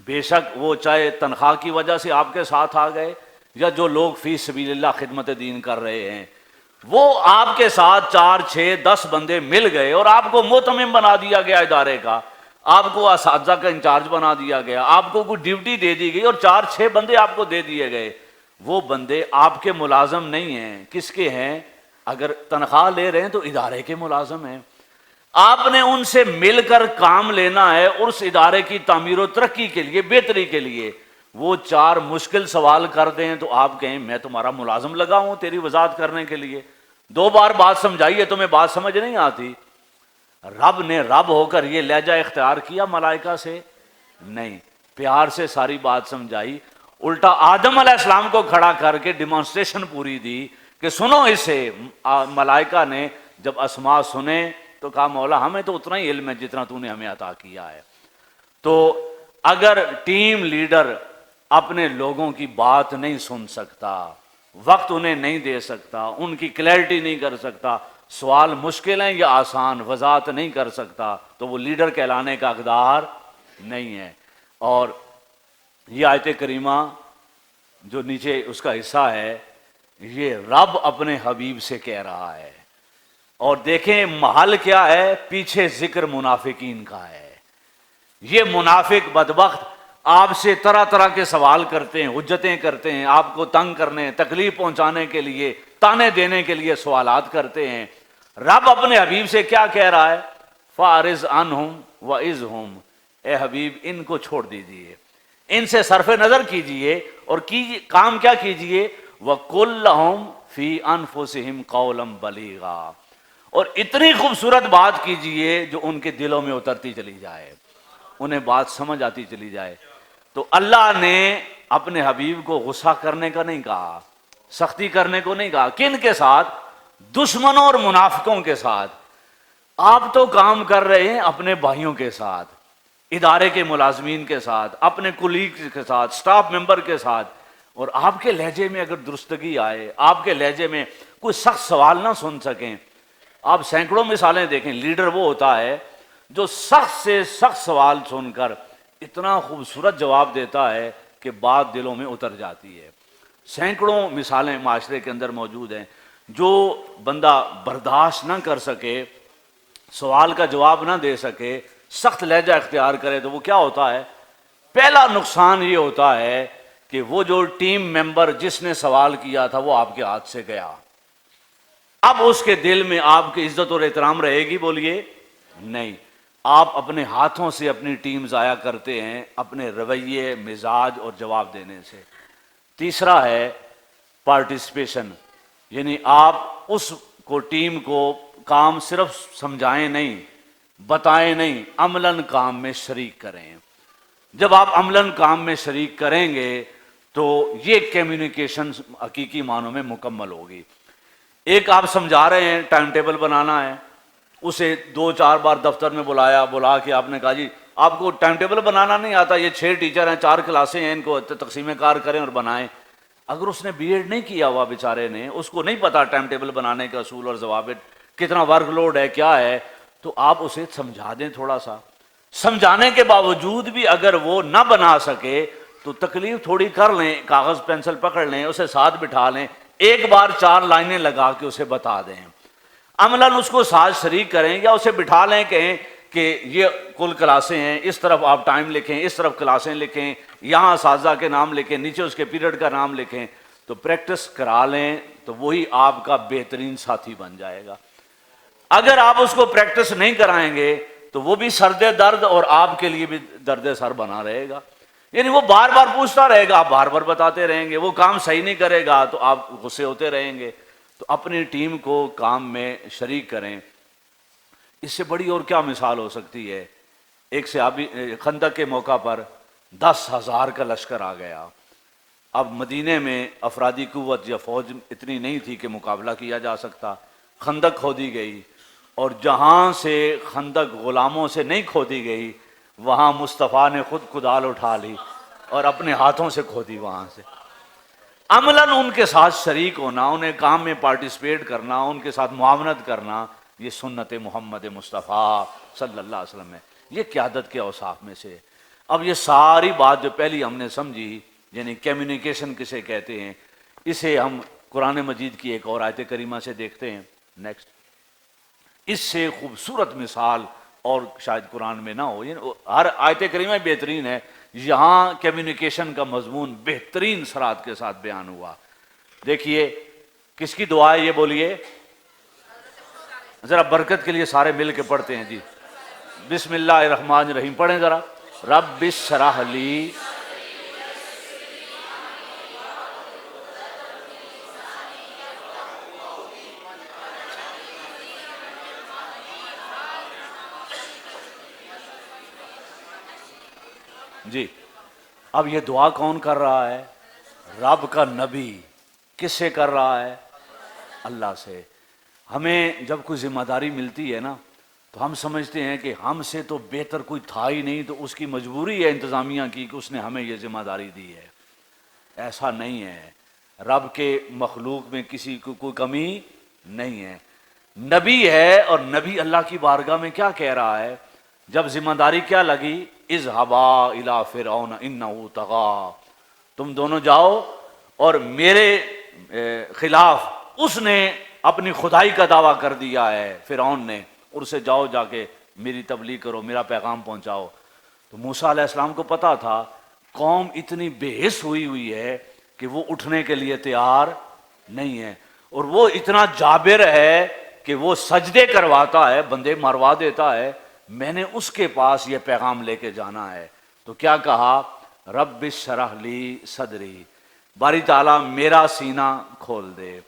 بے شک وہ چاہے تنخواہ کی وجہ سے آپ کے ساتھ آ گئے یا جو لوگ فی سبیل اللہ خدمت دین کر رہے ہیں، وہ آپ کے ساتھ 4 6 10 بندے مل گئے اور آپ کو مؤتمم بنا دیا گیا ادارے کا، آپ کو اساتذہ کا انچارج بنا دیا گیا، آپ کو کوئی ڈیوٹی دے دی گئی اور 4-6 بندے آپ کو دے دیے گئے، وہ بندے آپ کے ملازم نہیں ہیں، کس کے ہیں؟ اگر تنخواہ لے رہے ہیں تو ادارے کے ملازم ہیں، آپ نے ان سے مل کر کام لینا ہے اور اس ادارے کی تعمیر و ترقی کے لیے، بہتری کے لیے۔ وہ 4 مشکل سوال کر دیں تو آپ کہیں میں تمہارا ملازم لگا ہوں تیری وضاحت کرنے کے لیے، 2 بار بات سمجھائیے تمہیں بات سمجھ نہیں آتی۔ رب نے رب ہو کر یہ لہجہ اختیار کیا ملائکہ سے؟ نہیں، پیار سے ساری بات سمجھائی، الٹا آدم علیہ السلام کو کھڑا کر کے ڈیمانسٹریشن پوری دی کہ سنو اسے۔ ملائکہ نے جب اسماء سنے تو کہا مولا ہمیں تو اتنا ہی علم ہے جتنا تو نے ہمیں عطا کیا ہے۔ تو اگر ٹیم لیڈر اپنے لوگوں کی بات نہیں سن سکتا، وقت انہیں نہیں دے سکتا، ان کی کلیئرٹی نہیں کر سکتا، سوال مشکل ہیں یا آسان وضاحت نہیں کر سکتا، تو وہ لیڈر کہلانے کا حقدار نہیں ہے۔ اور یہ آیت کریمہ جو نیچے اس کا حصہ ہے، یہ رب اپنے حبیب سے کہہ رہا ہے، اور دیکھیں محل کیا ہے، پیچھے ذکر منافقین کا ہے۔ یہ منافق بدبخت آپ سے طرح طرح کے سوال کرتے ہیں، حجتیں کرتے ہیں، آپ کو تنگ کرنے، تکلیف پہنچانے کے لیے، تانے دینے کے لیے سوالات کرتے ہیں۔ رب اپنے حبیب سے کیا کہہ رہا ہے؟ فَأَعْرِضْ عَنْهُمْ وَإِذْهُمْ، اے حبیب ان کو چھوڑ دیجئے، ان سے صرف نظر کیجئے، اور کام کیا کیجئے؟ وَقُلْ لَهُمْ فِي أَنفُسِهِمْ قَوْلًا بَلِيغًا، اور اتنی خوبصورت بات کیجئے جو ان کے دلوں میں اترتی چلی جائے، انہیں بات سمجھ آتی چلی جائے۔ تو اللہ نے اپنے حبیب کو غصہ کرنے کا نہیں کہا، سختی کرنے کو نہیں کہا۔ کن کے ساتھ؟ دشمنوں اور منافقوں کے ساتھ۔ آپ تو کام کر رہے ہیں اپنے بھائیوں کے ساتھ، ادارے کے ملازمین کے ساتھ، اپنے کولیگز کے ساتھ، سٹاف ممبر کے ساتھ، اور آپ کے لہجے میں اگر درستگی آئے، آپ کے لہجے میں کوئی سخت سوال نہ سن سکیں۔ آپ سینکڑوں مثالیں دیکھیں، لیڈر وہ ہوتا ہے جو سخت سے سخت سوال سن کر اتنا خوبصورت جواب دیتا ہے کہ بات دلوں میں اتر جاتی ہے۔ سینکڑوں مثالیں معاشرے کے اندر موجود ہیں۔ جو بندہ برداشت نہ کر سکے، سوال کا جواب نہ دے سکے، سخت لہجہ اختیار کرے، تو وہ کیا ہوتا ہے؟ پہلا نقصان یہ ہوتا ہے کہ وہ جو ٹیم ممبر جس نے سوال کیا تھا وہ آپ کے ہاتھ سے گیا، اب اس کے دل میں آپ کی عزت اور احترام رہے گی؟ بولیے نہیں۔ آپ اپنے ہاتھوں سے اپنی ٹیم ضائع کرتے ہیں اپنے رویے، مزاج اور جواب دینے سے۔ تیسرا ہے پارٹیسپیشن، یعنی آپ اس کو ٹیم کو کام صرف سمجھائیں نہیں، بتائیں نہیں، عملاً کام میں شریک کریں۔ جب آپ عملاً کام میں شریک کریں گے تو یہ کمیونیکیشن حقیقی معنوں میں مکمل ہوگی۔ ایک آپ سمجھا رہے ہیں، ٹائم ٹیبل بنانا ہے، اسے 2-4 بار دفتر میں بلا کے آپ نے کہا جی آپ کو ٹائم ٹیبل بنانا نہیں آتا، یہ 6 ٹیچر ہیں، 4 کلاسیں ہیں، ان کو تقسیم کار کریں اور بنائیں۔ اگر اس نے بی ایڈ نہیں کیا ہوا بیچارے نے، اس کو نہیں پتا ٹائم ٹیبل بنانے کا اصول اور ضوابط، کتنا ورک لوڈ ہے، کیا ہے، تو آپ اسے سمجھا دیں تھوڑا سا۔ سمجھانے کے باوجود بھی اگر وہ نہ بنا سکے تو تکلیف تھوڑی کر لیں، کاغذ پینسل پکڑ لیں، اسے ساتھ بٹھا لیں، ایک بار 4 لائنیں لگا کے اسے بتا دیں، عملاً اس کو ساتھ شریک کریں، یا اسے بٹھا لیں، کہیں کہ یہ کل کلاسیں ہیں، اس طرف آپ ٹائم لکھیں، اس طرف کلاسیں لکھیں، یہاں اساتذہ کے نام لکھیں، نیچے اس کے پیریڈ کا نام لکھیں، تو پریکٹس کرا لیں تو وہی آپ کا بہترین ساتھی بن جائے گا۔ اگر آپ اس کو پریکٹس نہیں کرائیں گے تو وہ بھی سرد درد اور آپ کے لیے بھی درد سر بنا رہے گا، یعنی وہ بار بار پوچھتا رہے گا، آپ بار بار بتاتے رہیں گے، وہ کام صحیح نہیں کرے گا تو آپ غصے ہوتے رہیں گے۔ تو اپنی ٹیم کو کام میں شریک کریں۔ اس سے بڑی اور کیا مثال ہو سکتی ہے؟ ایک صحابی خندق کے موقع پر 10,000 کا لشکر آ گیا۔ اب مدینے میں افرادی قوت یا فوج اتنی نہیں تھی کہ مقابلہ کیا جا سکتا، خندق کھودی گئی، اور جہاں سے خندق غلاموں سے نہیں کھودی گئی وہاں مصطفیٰ نے خود کدال اٹھا لی اور اپنے ہاتھوں سے کھودی وہاں سے۔ عملاً ان کے ساتھ شریک ہونا، انہیں کام میں پارٹیسپیٹ کرنا، ان کے ساتھ معاونت کرنا، یہ سنت محمد مصطفیٰ صلی اللہ علیہ وسلم ہے، یہ قیادت کے اوصاف میں سے۔ اب یہ ساری بات جو پہلی ہم نے سمجھی، یعنی کمیونیکیشن کسے کہتے ہیں، اسے ہم قرآن مجید کی ایک اور آیت کریمہ سے دیکھتے ہیں۔ نیکسٹ، اس سے خوبصورت مثال اور شاید قرآن میں نہ ہو، یعنی ہر آیت کریمہ بہترین ہے، یہاں کمیونیکیشن کا مضمون بہترین سرات کے ساتھ بیان ہوا۔ دیکھیے کس کی دعا ہے یہ بولیے، ذرا برکت کے لیے سارے مل کے پڑھتے ہیں جی، بسم اللہ الرحمن الرحیم پڑھیں ذرا، رب اشرح لی، جی اب یہ دعا کون کر رہا ہے؟ رب کا نبی۔ کس سے کر رہا ہے؟ اللہ سے۔ ہمیں جب کوئی ذمہ داری ملتی ہے نا تو ہم سمجھتے ہیں کہ ہم سے تو بہتر کوئی تھا ہی نہیں، تو اس کی مجبوری ہے انتظامیہ کی کہ اس نے ہمیں یہ ذمہ داری دی ہے۔ ایسا نہیں ہے، رب کے مخلوق میں کسی کو کوئی کمی نہیں ہے۔ نبی ہے، اور نبی اللہ کی بارگاہ میں کیا کہہ رہا ہے جب ذمہ داری کیا لگی؟ اذهبا الى فرعون انه طغى، تم دونوں جاؤ اور میرے خلاف اس نے اپنی خدائی کا دعویٰ کر دیا ہے فرعون نے، اور اسے جاؤ جا کے میری تبلیغ کرو، میرا پیغام پہنچاؤ۔ تو موسیٰ علیہ السلام کو پتا تھا قوم اتنی بے حس ہوئی ہے کہ وہ اٹھنے کے لیے تیار نہیں ہے، اور وہ اتنا جابر ہے کہ وہ سجدے کرواتا ہے، بندے مروا دیتا ہے، میں نے اس کے پاس یہ پیغام لے کے جانا ہے۔ تو کیا کہا؟ رب اشرح لی صدری، باری تعالیٰ میرا سینہ کھول دے،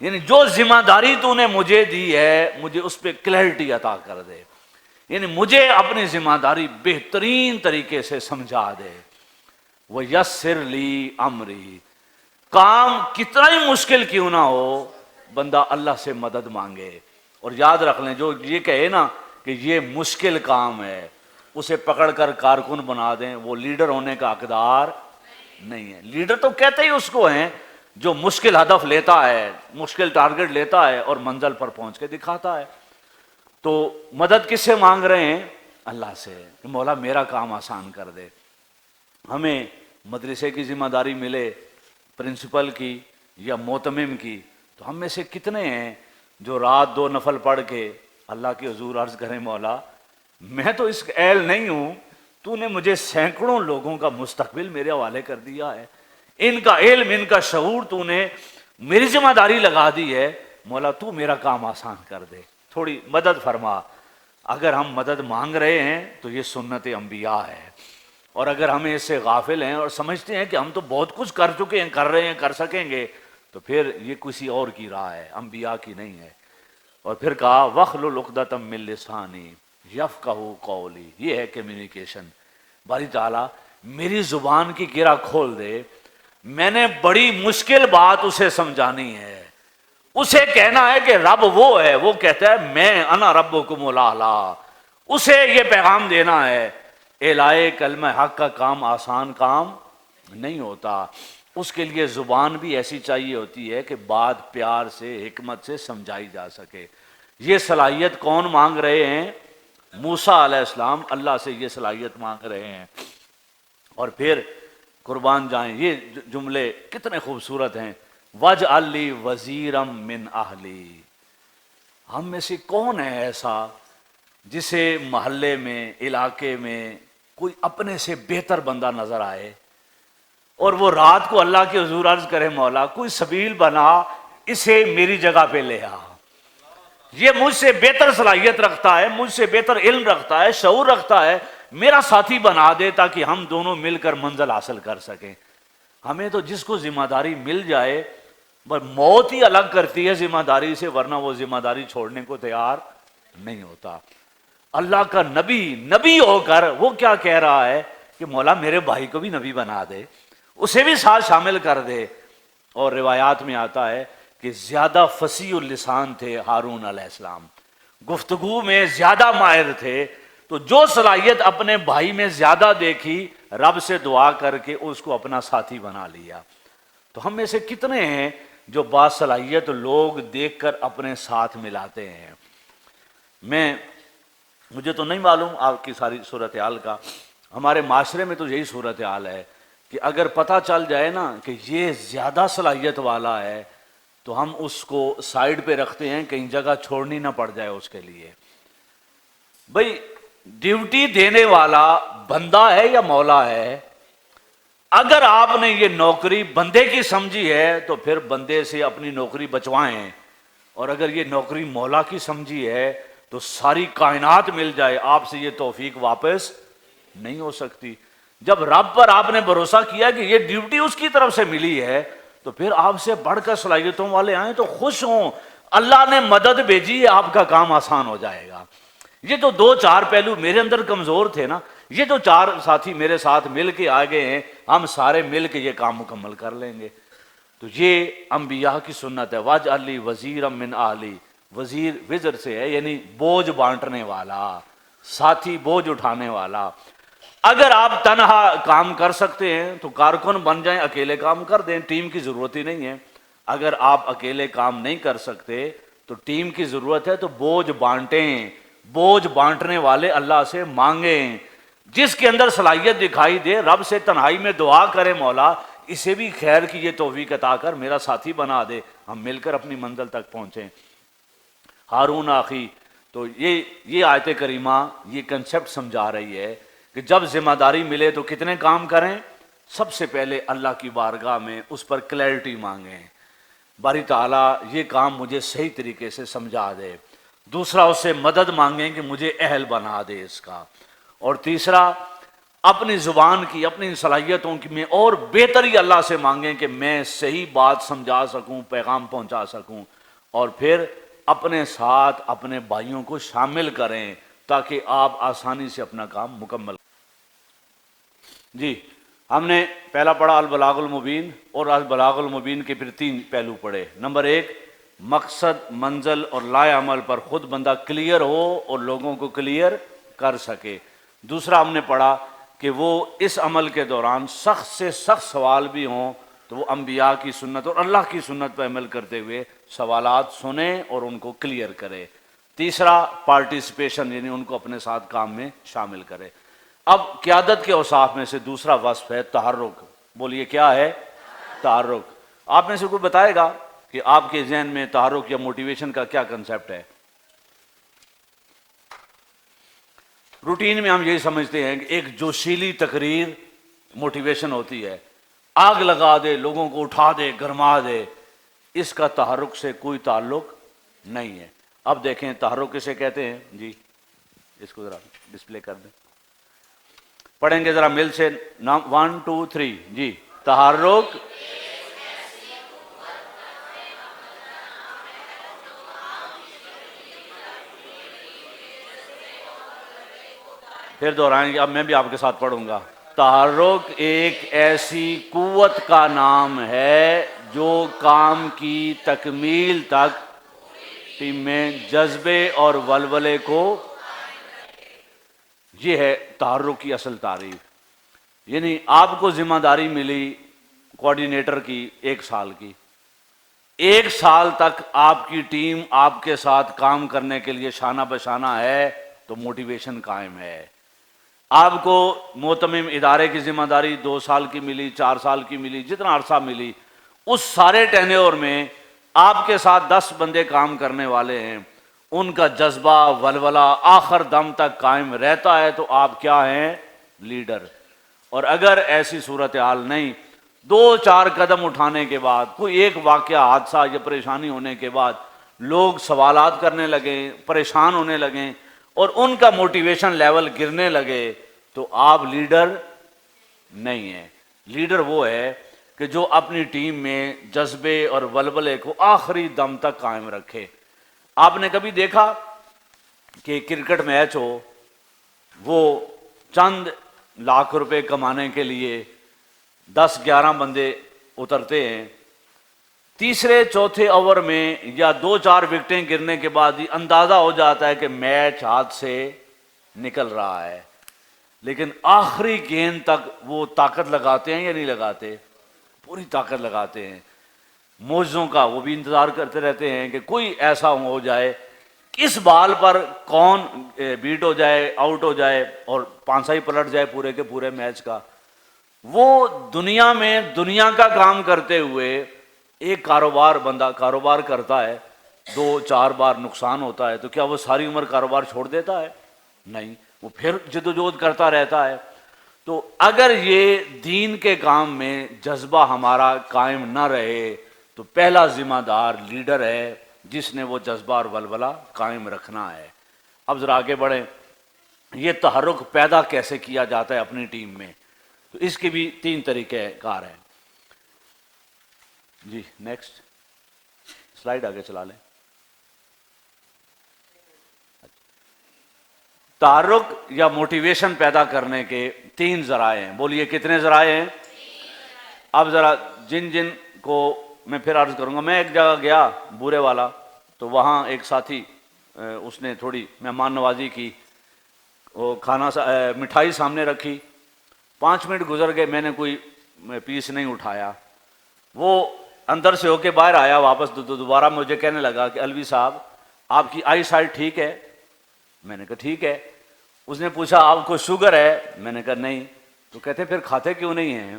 یعنی جو ذمہ داری تو نے مجھے دی ہے مجھے اس پہ کلیئرٹی عطا کر دے، یعنی مجھے اپنی ذمہ داری بہترین طریقے سے سمجھا دے۔ وَيَسِّرْ لِي امری، کام کتنا ہی مشکل کیوں نہ ہو بندہ اللہ سے مدد مانگے، اور یاد رکھ لیں جو یہ کہے نا کہ یہ مشکل کام ہے اسے پکڑ کر کارکن بنا دیں، وہ لیڈر ہونے کا حقدار نہیں ہے۔ لیڈر تو کہتے ہی اس کو ہیں جو مشکل ہدف لیتا ہے، مشکل ٹارگٹ لیتا ہے اور منزل پر پہنچ کے دکھاتا ہے۔ تو مدد کس سے مانگ رہے ہیں؟ اللہ سے، کہ مولا میرا کام آسان کر دے۔ ہمیں مدرسے کی ذمہ داری ملے، پرنسپل کی یا معتمم کی، تو ہم میں سے کتنے ہیں جو رات 2 نفل پڑھ کے اللہ کے حضور عرض کریں مولا میں تو اس اہل نہیں ہوں، تو نے مجھے سینکڑوں لوگوں کا مستقبل میرے حوالے کر دیا ہے، ان کا علم ان کا شعور تو نے میری ذمہ داری لگا دی ہے، مولا تو میرا کام آسان کر دے، تھوڑی مدد فرما۔ اگر ہم مدد مانگ رہے ہیں تو یہ سنت انبیاء ہے، اور اگر ہم اس سے غافل ہیں اور سمجھتے ہیں کہ ہم تو بہت کچھ کر چکے ہیں، کر رہے ہیں، کر سکیں گے، تو پھر یہ کسی اور کی راہ ہے، انبیاء کی نہیں ہے۔ اور پھر کہا وَاحْلُلْ عُقْدَةً مِّن لِّسَانِي یفقہوا قولی، یہ ہے کمیونیکیشن۔ باری تعالیٰ میری زبان کی گرہ کھول دے، میں نے بڑی مشکل بات اسے سمجھانی ہے، اسے کہنا ہے کہ رب وہ ہے، وہ کہتا ہے میں انا ربکم الاعلیٰ، اسے یہ پیغام دینا ہے۔ اعلائے کلمہ حق کا کام آسان کام نہیں ہوتا، اس کے لیے زبان بھی ایسی چاہیے ہوتی ہے کہ بات پیار سے حکمت سے سمجھائی جا سکے۔ یہ صلاحیت کون مانگ رہے ہیں؟ موسیٰ علیہ السلام اللہ سے یہ صلاحیت مانگ رہے ہیں۔ اور پھر قربان جائیں یہ جملے کتنے خوبصورت ہیں، وَاجْعَلْ لِي وَزِيرًا مِّنْ أَهْلِي، ہم میں سے کون ہے ایسا جسے محلے میں علاقے میں کوئی اپنے سے بہتر بندہ نظر آئے اور وہ رات کو اللہ کے حضور عرض کرے مولا کوئی سبیل بنا اسے میری جگہ پہ لے آ، یہ مجھ سے بہتر صلاحیت رکھتا ہے، مجھ سے بہتر علم رکھتا ہے، شعور رکھتا ہے، میرا ساتھی بنا دے تاکہ ہم دونوں مل کر منزل حاصل کر سکیں۔ ہمیں تو جس کو ذمہ داری مل جائے بس موت ہی الگ کرتی ہے ذمہ داری سے، ورنہ وہ ذمہ داری چھوڑنے کو تیار نہیں ہوتا۔ اللہ کا نبی ہو کر وہ کیا کہہ رہا ہے کہ مولا میرے بھائی کو بھی نبی بنا دے، اسے بھی ساتھ شامل کر دے۔ اور روایات میں آتا ہے کہ زیادہ فصیح اللسان تھے ہارون علیہ السلام، گفتگو میں زیادہ ماہر تھے، تو جو صلاحیت اپنے بھائی میں زیادہ دیکھی رب سے دعا کر کے اس کو اپنا ساتھی بنا لیا۔ تو ہم میں سے کتنے ہیں جو باصلاحیت لوگ دیکھ کر اپنے ساتھ ملاتے ہیں؟ مجھے تو نہیں معلوم آپ کی ساری صورتحال کا، ہمارے معاشرے میں تو یہی صورتحال ہے کہ اگر پتہ چل جائے نا کہ یہ زیادہ صلاحیت والا ہے تو ہم اس کو سائیڈ پہ رکھتے ہیں، کہیں جگہ چھوڑنی نہ پڑ جائے اس کے لیے۔ بھائی ڈیوٹی دینے والا بندہ ہے یا مولا ہے؟ اگر آپ نے یہ نوکری بندے کی سمجھی ہے تو پھر بندے سے اپنی نوکری بچوائیں، اور اگر یہ نوکری مولا کی سمجھی ہے تو ساری کائنات مل جائے آپ سے یہ توفیق واپس نہیں ہو سکتی۔ جب رب پر آپ نے بھروسہ کیا کہ یہ ڈیوٹی اس کی طرف سے ملی ہے تو پھر آپ سے بڑھ کر صلاحیتوں والے آئیں تو خوش ہوں، اللہ نے مدد بھیجی ہے، آپ کا کام آسان ہو جائے گا۔ یہ تو دو چار پہلو میرے اندر کمزور تھے نا، یہ جو چار ساتھی میرے ساتھ مل کے آگے ہیں، ہم سارے مل کے یہ کام مکمل کر لیں گے۔ تو یہ انبیاء کی سنت ہے، واجعل لی وزیرا من اہلی، وزیر وزر سے ہے یعنی بوجھ بانٹنے والا، ساتھی بوجھ اٹھانے والا۔ اگر آپ تنہا کام کر سکتے ہیں تو کارکن بن جائیں، اکیلے کام کر دیں، ٹیم کی ضرورت ہی نہیں ہے۔ اگر آپ اکیلے کام نہیں کر سکتے تو ٹیم کی ضرورت ہے، تو بوجھ بانٹیں، بوجھ بانٹنے والے اللہ سے مانگیں۔ جس کے اندر صلاحیت دکھائی دے رب سے تنہائی میں دعا کرے، مولا اسے بھی خیر کی یہ توفیق عطا کر، میرا ساتھی بنا دے، ہم مل کر اپنی منزل تک پہنچیں۔ ہارون آخی، تو یہ آیت کریمہ یہ کنسپٹ سمجھا رہی ہے کہ جب ذمہ داری ملے تو کتنے کام کریں؟ سب سے پہلے اللہ کی بارگاہ میں اس پر کلیئرٹی مانگیں، باری تعالیٰ یہ کام مجھے صحیح طریقے سے سمجھا دے۔ دوسرا اس سے مدد مانگیں کہ مجھے اہل بنا دے اس کا۔ اور تیسرا اپنی زبان کی، اپنی صلاحیتوں کی میں اور بہتری اللہ سے مانگیں کہ میں صحیح بات سمجھا سکوں، پیغام پہنچا سکوں۔ اور پھر اپنے ساتھ اپنے بھائیوں کو شامل کریں تاکہ آپ آسانی سے اپنا کام مکمل۔ جی ہم نے پہلا پڑھا البلاغ المبین، اور البلاغ المبین کے پھر تین پہلو پڑھے۔ نمبر ایک، مقصد، منزل اور لائے عمل پر خود بندہ کلیئر ہو اور لوگوں کو کلیئر کر سکے۔ دوسرا ہم نے پڑھا کہ وہ اس عمل کے دوران سخت سے سخت سوال بھی ہوں تو وہ انبیاء کی سنت اور اللہ کی سنت پر عمل کرتے ہوئے سوالات سنیں اور ان کو کلیئر کرے۔ تیسرا پارٹیسپیشن، یعنی ان کو اپنے ساتھ کام میں شامل کرے۔ اب قیادت کے اوصاف میں سے دوسرا وصف ہے تحرک۔ بولیے کیا ہے؟ تحرک۔ آپ میں سے کوئی بتائے گا کہ آپ کے ذہن میں تحرک یا موٹیویشن کا کیا کنسپٹ ہے؟ روٹین میں ہم یہی سمجھتے ہیں کہ ایک جوشیلی تقریر موٹیویشن ہوتی ہے، آگ لگا دے، لوگوں کو اٹھا دے، گرما دے، اس کا تحرک سے کوئی تعلق نہیں ہے۔ اب دیکھیں تحرک کسے کہتے ہیں؟ جی اس کو ذرا ڈسپلے کر دیں، پڑھیں گے ذرا مل سے، 1 2 3 جی۔ تحرک پھر دہرائیں گے، اب میں بھی آپ کے ساتھ پڑھوں گا۔ تحرک ایک ایسی قوت کا نام ہے جو کام کی تکمیل تک ٹیم میں جذبے اور ولولے کو، یہ ہے تحرک کی اصل تعریف۔ یعنی آپ کو ذمہ داری ملی کوآرڈینیٹر کی 1 سال کی، 1 سال تک آپ کی ٹیم آپ کے ساتھ کام کرنے کے لیے شانہ بشانہ ہے تو موٹیویشن قائم ہے۔ آپ کو معتمم ادارے کی ذمہ داری 2 سال کی ملی، 4 سال کی ملی، جتنا عرصہ ملی، اس سارے ٹینیور میں آپ کے ساتھ 10 بندے کام کرنے والے ہیں، ان کا جذبہ ولولہ آخر دم تک قائم رہتا ہے تو آپ کیا ہیں؟ لیڈر۔ اور اگر ایسی صورتحال نہیں، 2-4 قدم اٹھانے کے بعد، کوئی ایک واقعہ، حادثہ یا پریشانی ہونے کے بعد لوگ سوالات کرنے لگیں، پریشان ہونے لگیں اور ان کا موٹیویشن لیول گرنے لگے تو آپ لیڈر نہیں ہیں۔ لیڈر وہ ہے کہ جو اپنی ٹیم میں جذبے اور ولولے کو آخری دم تک قائم رکھے۔ آپ نے کبھی دیکھا کہ کرکٹ میچ ہو، وہ چند لاکھ روپے کمانے کے لیے 10-11 بندے اترتے ہیں، تیسرے چوتھے اوور میں یا 2-4 وکٹیں گرنے کے بعد ہی اندازہ ہو جاتا ہے کہ میچ ہاتھ سے نکل رہا ہے، لیکن آخری گیند تک وہ طاقت لگاتے ہیں یا نہیں لگاتے؟ پوری طاقت لگاتے ہیں۔ موجزوں کا وہ بھی انتظار کرتے رہتے ہیں کہ کوئی ایسا ہو جائے اس بال پر کون بیٹ ہو جائے، آؤٹ ہو جائے اور پانسا ہی پلٹ جائے پورے کے پورے میچ کا۔ وہ دنیا میں دنیا کا کام کرتے ہوئے ایک بندہ کاروبار کرتا ہے، 2-4 بار نقصان ہوتا ہے تو کیا وہ ساری عمر کاروبار چھوڑ دیتا ہے؟ نہیں، وہ پھر جدوجہد کرتا رہتا ہے۔ تو اگر یہ دین کے کام میں جذبہ ہمارا قائم نہ رہے تو پہلا ذمہ دار لیڈر ہے جس نے وہ جذبہ اور ولولہ قائم رکھنا ہے۔ اب ذرا آگے بڑھیں، یہ تحرک پیدا کیسے کیا جاتا ہے اپنی ٹیم میں؟ تو اس کے بھی 3 طریقے کار ہیں۔ جی نیکسٹ سلائیڈ آگے چلا لیں۔ تحرک یا موٹیویشن پیدا کرنے کے 3 ذرائع ہیں۔ بولیے کتنے ذرائع ہیں؟ اب ذرا جن کو میں پھر عرض کروں گا، میں ایک جگہ گیا بورے والا، تو وہاں ایک ساتھی اس نے تھوڑی مہمان نوازی کی، وہ مٹھائی سامنے رکھی، 5 منٹ گزر گئے، میں نے کوئی پیس نہیں اٹھایا، وہ اندر سے ہو کے باہر آیا واپس، دوبارہ مجھے کہنے لگا کہ الوی صاحب آپ کی آئی سائٹ ٹھیک ہے؟ میں نے کہا ٹھیک ہے۔ اس نے پوچھا آپ کو شوگر ہے؟ میں نے کہا نہیں۔ تو کہتے پھر کھاتے کیوں نہیں ہیں؟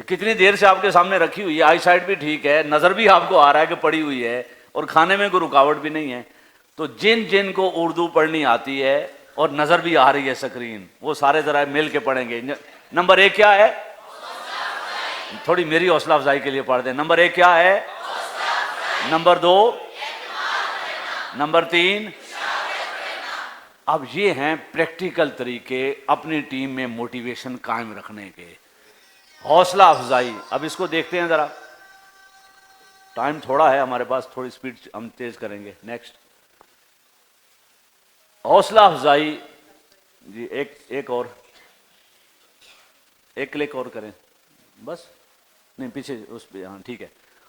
کتنی دیر سے آپ کے سامنے رکھی ہوئی ہے، آئی سائٹ بھی ٹھیک ہے، نظر بھی آپ کو آ رہا ہے کہ پڑی ہوئی ہے، اور کھانے میں کوئی رکاوٹ بھی نہیں ہے۔ تو جن کو اردو پڑھنی آتی ہے اور نظر بھی آ رہی ہے سکرین، وہ سارے ذرا مل کے پڑھیں گے۔ نمبر 1 کیا ہے؟ تھوڑی میری حوصلہ افزائی کے لیے پڑھ دیں۔ نمبر 1 کیا ہے؟ نمبر 2؟ نمبر 3؟ اب یہ ہیں پریکٹیکل طریقے اپنی ٹیم میں موٹیویشن قائم رکھنے کے، حوصلہ افزائی۔ اب اس کو دیکھتے ہیں ذرا، ٹائم تھوڑا ہے ہمارے پاس، تھوڑی سپیڈ ہم تیز کریں گے۔ نیکسٹ حوصلہ افزائی، جی ایک اور، ایک کلک اور کریں بس، نہیں پیچھے اس پہ، ہاں ٹھیک ہے۔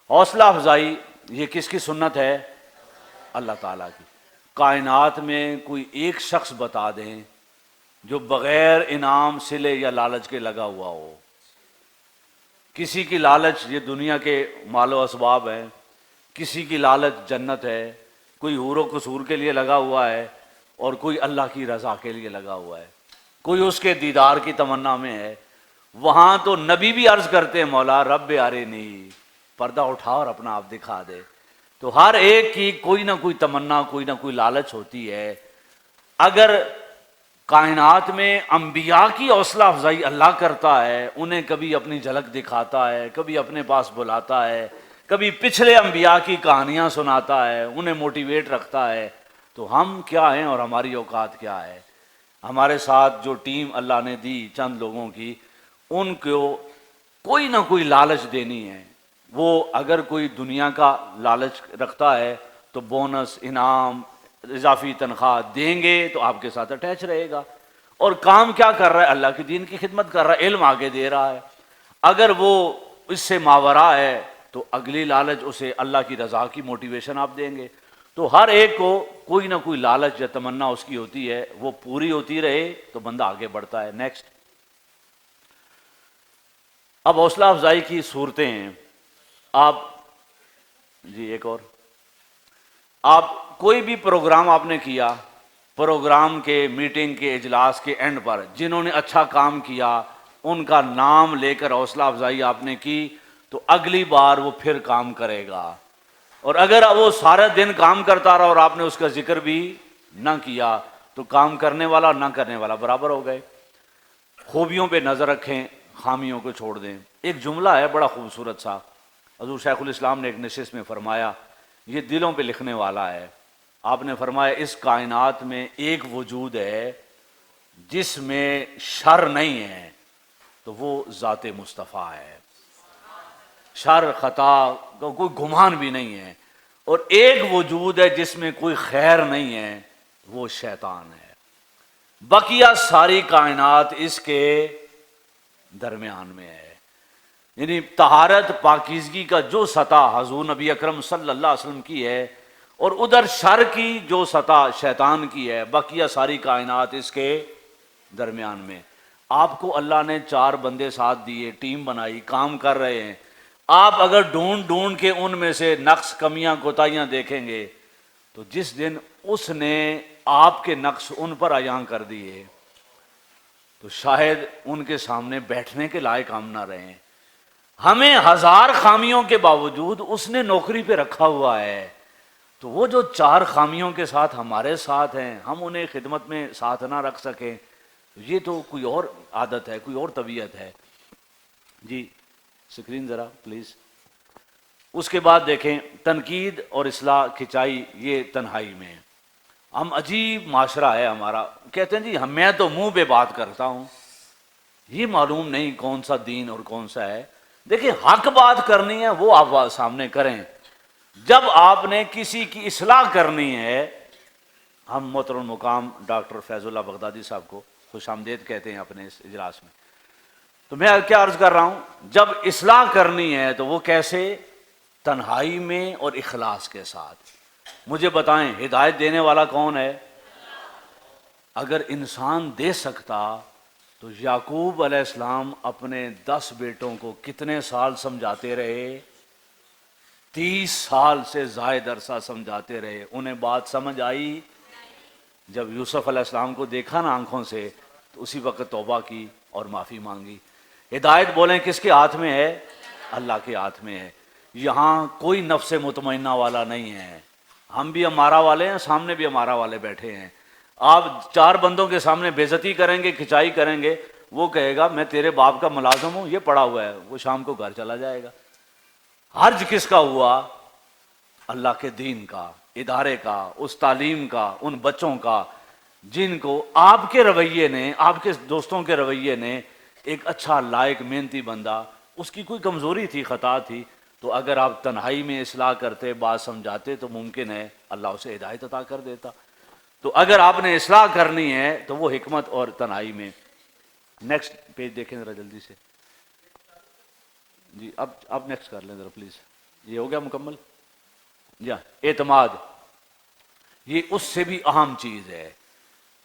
حوصلہ افزائی یہ کس کی سنت ہے؟ اللہ تعالیٰ کی۔ کائنات میں کوئی ایک شخص بتا دیں جو بغیر انعام صلے یا لالچ کے لگا ہوا ہو۔ کسی کی لالچ یہ دنیا کے مال و اسباب ہیں، کسی کی لالچ جنت ہے، کوئی حور و قصور کے لیے لگا ہوا ہے، اور کوئی اللہ کی رضا کے لیے لگا ہوا ہے، کوئی اس کے دیدار کی تمنا میں ہے۔ وہاں تو نبی بھی عرض کرتے ہیں مولا رب ارنی، پردہ اٹھا اور اپنا آپ دکھا دے۔ تو ہر ایک کی کوئی نہ کوئی تمنا، کوئی نہ کوئی لالچ ہوتی ہے۔ اگر کائنات میں انبیاء کی حوصلہ افزائی اللہ کرتا ہے، انہیں کبھی اپنی جھلک دکھاتا ہے، کبھی اپنے پاس بلاتا ہے، کبھی پچھلے انبیاء کی کہانیاں سناتا ہے، انہیں موٹیویٹ رکھتا ہے، تو ہم کیا ہیں اور ہماری اوقات کیا ہے؟ ہمارے ساتھ جو ٹیم اللہ نے دی چند لوگوں کی، ان کو کوئی نہ کوئی لالچ دینی ہے۔ وہ اگر کوئی دنیا کا لالچ رکھتا ہے تو بونس، انعام، اضافی تنخواہ دیں گے تو آپ کے ساتھ اٹیچ رہے گا، اور کام کیا کر رہا ہے؟ اللہ کی دین کی خدمت کر رہا ہے، علم آگے دے رہا ہے۔ اگر وہ اس سے ماورا ہے تو اگلی لالچ اسے اللہ کی رضا کی موٹیویشن آپ دیں گے۔ تو ہر ایک کو کوئی نہ کوئی لالچ یا تمنا اس کی ہوتی ہے، وہ پوری ہوتی رہے تو بندہ آگے بڑھتا ہے۔ نیکسٹ، اب حوصلہ افزائی کی صورتیں ہیں۔ آپ جی ایک اور، آپ کوئی بھی پروگرام آپ نے کیا، پروگرام کے میٹنگ کے اجلاس کے اینڈ پر جنہوں نے اچھا کام کیا ان کا نام لے کر حوصلہ افزائی آپ نے کی، تو اگلی بار وہ پھر کام کرے گا۔ اور اگر وہ سارا دن کام کرتا رہا اور آپ نے اس کا ذکر بھی نہ کیا تو کام کرنے والا اور نہ کرنے والا برابر ہو گئے۔ خوبیوں پہ نظر رکھیں، خامیوں کو چھوڑ دیں۔ ایک جملہ ہے بڑا خوبصورت سا، حضور شیخ الاسلام نے ایک نشست میں فرمایا، یہ دلوں پہ لکھنے والا ہے۔ آپ نے فرمایا اس کائنات میں ایک وجود ہے جس میں شر نہیں ہے، تو وہ ذات مصطفیٰ ہے۔ شر، خطا کا کوئی گمان بھی نہیں ہے، اور ایک وجود ہے جس میں کوئی خیر نہیں ہے، وہ شیطان ہے۔ بقیہ ساری کائنات اس کے درمیان میں ہے۔ یعنی طہارت، پاکیزگی کا جو سطح حضور نبی اکرم صلی اللہ علیہ وسلم کی ہے، اور ادھر شر کی جو سطح شیطان کی ہے، بقیہ ساری کائنات اس کے درمیان میں۔ آپ کو اللہ نے 4 بندے ساتھ دیے، ٹیم بنائی، کام کر رہے ہیں۔ آپ اگر ڈھونڈ کے ان میں سے نقص، کمیاں، کوتاہیاں دیکھیں گے تو جس دن اس نے آپ کے نقص ان پر عیاں کر دیے تو شاید ان کے سامنے بیٹھنے کے لائق ہم نہ رہیں۔ ہمیں 1000 خامیوں کے باوجود اس نے نوکری پہ رکھا ہوا ہے، تو وہ جو چار خامیوں کے ساتھ ہمارے ساتھ ہیں، ہم انہیں خدمت میں ساتھ نہ رکھ سکیں، یہ تو کوئی اور عادت ہے، کوئی اور طبیعت ہے۔ جی اسکرین ذرا پلیز۔ اس کے بعد دیکھیں تنقید اور اصلاح کھچائی، یہ تنہائی میں۔ ہم عجیب معاشرہ ہے ہمارا، کہتے ہیں جی میں تو منہ پہ بات کرتا ہوں، یہ معلوم نہیں کون سا دین اور کون سا ہے۔ دیکھیں حق بات کرنی ہے وہ آپ سامنے کریں، جب آپ نے کسی کی اصلاح کرنی ہے، ہم محترم مقام ڈاکٹر فیض اللہ بغدادی صاحب کو خوش آمدید کہتے ہیں اپنے اس اجلاس میں۔ تو میں کیا عرض کر رہا ہوں، جب اصلاح کرنی ہے تو وہ کیسے؟ تنہائی میں اور اخلاص کے ساتھ۔ مجھے بتائیں ہدایت دینے والا کون ہے؟ اگر انسان دے سکتا تو یعقوب علیہ السلام اپنے 10 بیٹوں کو کتنے سال سمجھاتے رہے؟ 30 سال سے زائد عرصہ سمجھاتے رہے، انہیں بات سمجھ آئی؟ جب یوسف علیہ السلام کو دیکھا نا آنکھوں سے تو اسی وقت توبہ کی اور معافی مانگی۔ ہدایت بولیں کس کے ہاتھ میں ہے؟ اللہ کے ہاتھ میں ہے۔ یہاں کوئی نفس مطمئنہ والا نہیں ہے، ہم بھی ہمارا والے ہیں، سامنے بھی ہمارا والے بیٹھے ہیں۔ آپ 4 بندوں کے سامنے بے عزتی کریں گے، کھچائی کریں گے، وہ کہے گا میں تیرے باپ کا ملازم ہوں، یہ پڑا ہوا ہے، وہ شام کو گھر چلا جائے گا۔ حرج کس کا ہوا؟ اللہ کے دین کا، ادارے کا، اس تعلیم کا، ان بچوں کا جن کو آپ کے رویے نے، آپ کے دوستوں کے رویے نے ایک اچھا لائق محنتی بندہ، اس کی کوئی کمزوری تھی، خطا تھی، تو اگر آپ تنہائی میں اصلاح کرتے، بات سمجھاتے تو ممکن ہے اللہ اسے ہدایت عطا کر دیتا۔ تو اگر آپ نے اصلاح کرنی ہے تو وہ حکمت اور تنہائی میں۔ نیکسٹ پیج دیکھیں ذرا جلدی سے جی، اب نیکسٹ کر لیں ذرا پلیز، یہ ہو گیا مکمل؟ جی اعتماد، یہ اس سے بھی اہم چیز ہے۔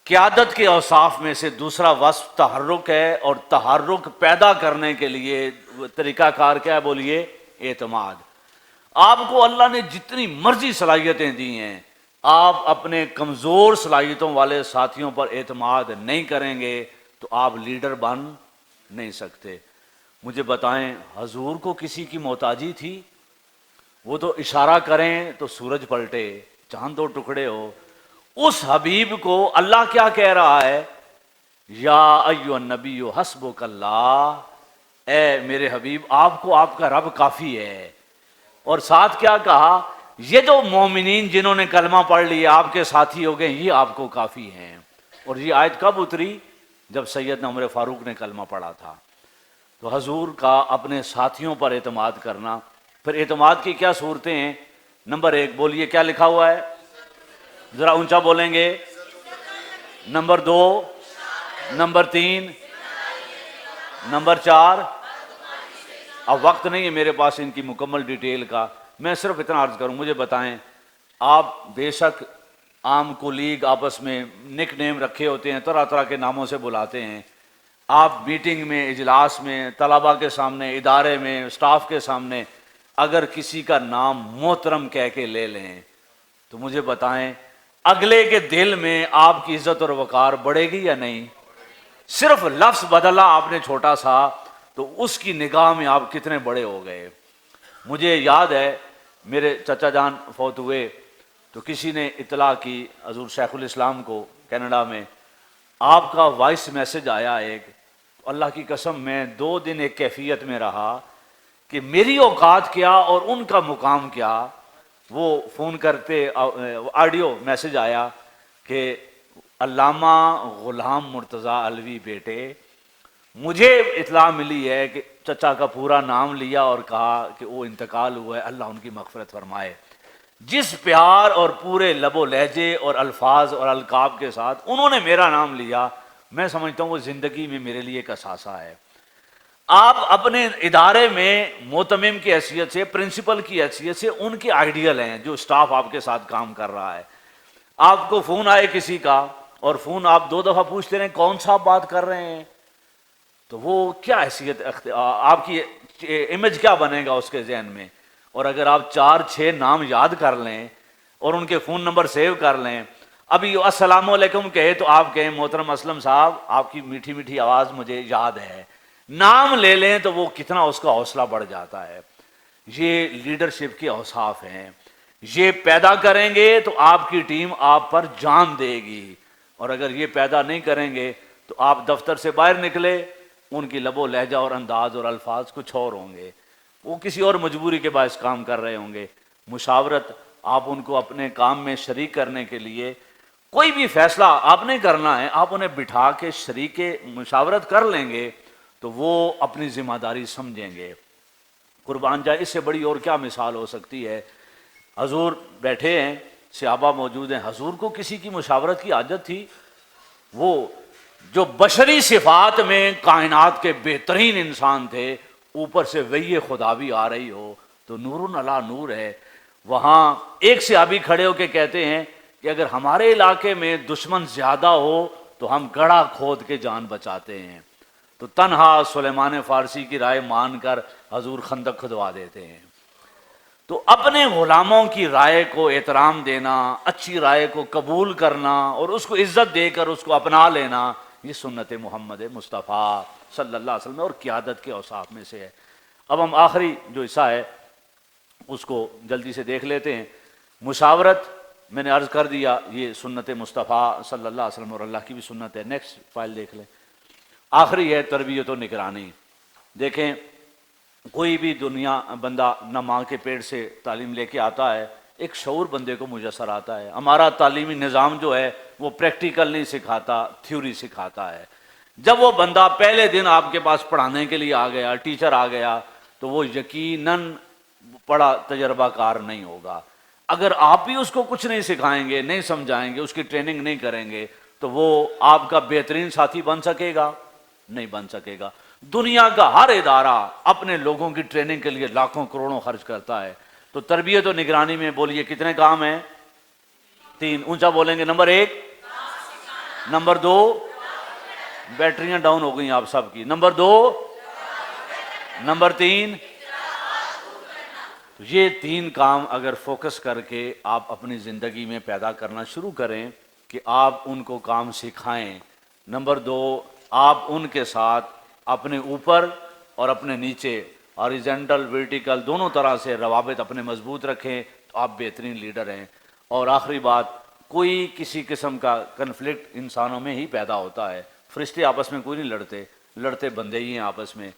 قیادت کے اوصاف میں سے دوسرا وصف تحرک ہے، اور تحرک پیدا کرنے کے لیے طریقہ کار کیا ہے بولیے؟ اعتماد۔ آپ کو اللہ نے جتنی مرضی صلاحیتیں دی ہیں، آپ اپنے کمزور صلاحیتوں والے ساتھیوں پر اعتماد نہیں کریں گے تو آپ لیڈر بن نہیں سکتے۔ مجھے بتائیں حضور کو کسی کی محتاجی تھی؟ وہ تو اشارہ کریں تو سورج پلٹے، چاند 2 ٹکڑے ہو۔ اس حبیب کو اللہ کیا کہہ رہا ہے؟ یا ایھا النبی حسبک اللہ، اے میرے حبیب آپ کو آپ کا رب کافی ہے۔ اور ساتھ کیا کہا؟ یہ جو مومنین جنہوں نے کلمہ پڑھ لیا آپ کے ساتھی ہو گئے، یہ آپ کو کافی ہیں۔ اور یہ آیت کب اتری؟ جب سیدنا عمر فاروق نے کلمہ پڑھا تھا۔ تو حضور کا اپنے ساتھیوں پر اعتماد کرنا۔ پھر اعتماد کی کیا صورتیں ہیں؟ نمبر 1 بولیے کیا لکھا ہوا ہے؟ ذرا اونچا بولیں گے۔ Number 2، number 3، number 4۔ اب وقت نہیں ہے میرے پاس ان کی مکمل ڈیٹیل کا، میں صرف اتنا عرض کروں، مجھے بتائیں آپ بے شک عام کولیگ آپس میں نک نیم رکھے ہوتے ہیں، طرح طرح کے ناموں سے بلاتے ہیں۔ آپ میٹنگ میں، اجلاس میں، طلباء کے سامنے، ادارے میں، اسٹاف کے سامنے اگر کسی کا نام محترم کہہ کے لے لیں تو مجھے بتائیں اگلے کے دل میں آپ کی عزت اور وقار بڑھے گی یا نہیں؟ صرف لفظ بدلا آپ نے چھوٹا سا تو اس کی نگاہ میں آپ کتنے بڑے ہو گئے۔ مجھے یاد ہے میرے چچا جان فوت ہوئے تو کسی نے اطلاع کی حضور شیخ الاسلام کو کینیڈا میں، آپ کا وائس میسج آیا ایک، اللہ کی قسم میں 2 دن ایک کیفیت میں رہا کہ میری اوقات کیا اور ان کا مقام کیا۔ وہ فون کرتے، آڈیو میسج آیا کہ علامہ غلام مرتضیٰ علوی بیٹے، مجھے اطلاع ملی ہے کہ چچا کا پورا نام لیا اور کہا کہ وہ انتقال ہوا ہے، اللہ ان کی مغفرت فرمائے۔ جس پیار اور پورے لب و لہجے اور الفاظ اور القاب کے ساتھ انہوں نے میرا نام لیا، میں سمجھتا ہوں وہ زندگی میں میرے لیے ایک اثاثہ ہے۔ آپ اپنے ادارے میں محتمم کی حیثیت سے، پرنسپل کی حیثیت سے ان کے آئیڈیل ہیں، جو اسٹاف آپ کے ساتھ کام کر رہا ہے۔ آپ کو فون آئے کسی کا اور فون آپ 2 دفعہ پوچھتے رہیں کون سا آپ بات کر رہے ہیں، تو وہ کیا حیثیت، آپ کی امیج کیا بنے گا اس کے ذہن میں۔ اور اگر آپ 4-6 نام یاد کر لیں اور ان کے فون نمبر سیو کر لیں، ابھی السلام علیکم کہے تو آپ کہیں محترم اسلم صاحب آپ کی میٹھی میٹھی آواز مجھے یاد ہے، نام لے لیں تو وہ کتنا اس کا حوصلہ بڑھ جاتا ہے۔ یہ لیڈرشپ کے اوصاف ہیں۔ یہ پیدا کریں گے تو آپ کی ٹیم آپ پر جان دے گی، اور اگر یہ پیدا نہیں کریں گے تو آپ دفتر سے باہر نکلے، ان کی لب و لہجہ اور انداز اور الفاظ کچھ اور ہوں گے، وہ کسی اور مجبوری کے باعث کام کر رہے ہوں گے۔ مشاورت، آپ ان کو اپنے کام میں شریک کرنے کے لیے، کوئی بھی فیصلہ آپ نہیں کرنا ہے، آپ انہیں بٹھا کے شریک مشاورت کر لیں گے تو وہ اپنی ذمہ داری سمجھیں گے۔ قربان جائے، اس سے بڑی اور کیا مثال ہو سکتی ہے؟ حضور بیٹھے ہیں، صحابہ موجود ہیں، حضور کو کسی کی مشاورت کی عادت تھی؟ وہ جو بشری صفات میں کائنات کے بہترین انسان تھے، اوپر سے وحی خدا بھی آ رہی ہو تو نور علی نور ہے۔ وہاں ایک صحابی کھڑے ہو کے کہتے ہیں کہ اگر ہمارے علاقے میں دشمن زیادہ ہو تو ہم گڑھا کھود کے جان بچاتے ہیں، تو تنہا سلیمان فارسی کی رائے مان کر حضور خندق کھدوا دیتے ہیں۔ تو اپنے غلاموں کی رائے کو احترام دینا، اچھی رائے کو قبول کرنا اور اس کو عزت دے کر اس کو اپنا لینا، یہ سنت محمد مصطفیٰ صلی اللہ علیہ وسلم اور قیادت کے اوصاف میں سے ہے۔ اب ہم آخری جو حصہ ہے اس کو جلدی سے دیکھ لیتے ہیں۔ مشاورت میں نے عرض کر دیا، یہ سنت مصطفیٰ صلی اللہ علیہ وسلم اور اللہ کی بھی سنت ہے۔ نیکسٹ فائل دیکھ لیں۔ آخری ہے تربیت و نگرانی۔ دیکھیں، کوئی بھی دنیا بندہ نہ ماں کے پیٹ سے تعلیم لے کے آتا ہے، ایک شعور بندے کو میسر آتا ہے۔ ہمارا تعلیمی نظام جو ہے وہ پریکٹیکل نہیں سکھاتا، تھیوری سکھاتا ہے۔ جب وہ بندہ پہلے دن آپ کے پاس پڑھانے کے لیے آ گیا، ٹیچر آ گیا، تو وہ یقیناً بڑا تجربہ کار نہیں ہوگا۔ اگر آپ بھی اس کو کچھ نہیں سکھائیں گے، نہیں سمجھائیں گے، اس کی ٹریننگ نہیں کریں گے، تو وہ آپ کا بہترین ساتھی بن سکے گا؟ نہیں بن سکے گا۔ دنیا کا ہر ادارہ اپنے لوگوں کی ٹریننگ کے لیے لاکھوں کروڑوں خرچ کرتا ہے۔ تو تربیت و نگرانی میں بولیے کتنے کام ہیں؟ 3۔ اونچا بولیں گے۔ نمبر 1، نمبر 2، بیٹریاں ڈاؤن ہو گئی آپ سب کی، نمبر 2، نمبر 3۔ یہ 3 کام اگر فوکس کر کے آپ اپنی زندگی میں پیدا کرنا شروع کریں کہ آپ ان کو کام سکھائیں۔ نمبر 2، آپ ان کے ساتھ اپنے اوپر اور اپنے نیچے ہاریزونٹل ورٹیکل دونوں طرح سے روابط اپنے مضبوط رکھیں تو آپ بہترین لیڈر ہیں۔ اور آخری بات، کوئی کسی قسم کا کنفلکٹ انسانوں میں ہی پیدا ہوتا ہے، فرشتے آپس میں کوئی نہیں لڑتے، لڑتے بندے ہی ہیں آپس میں،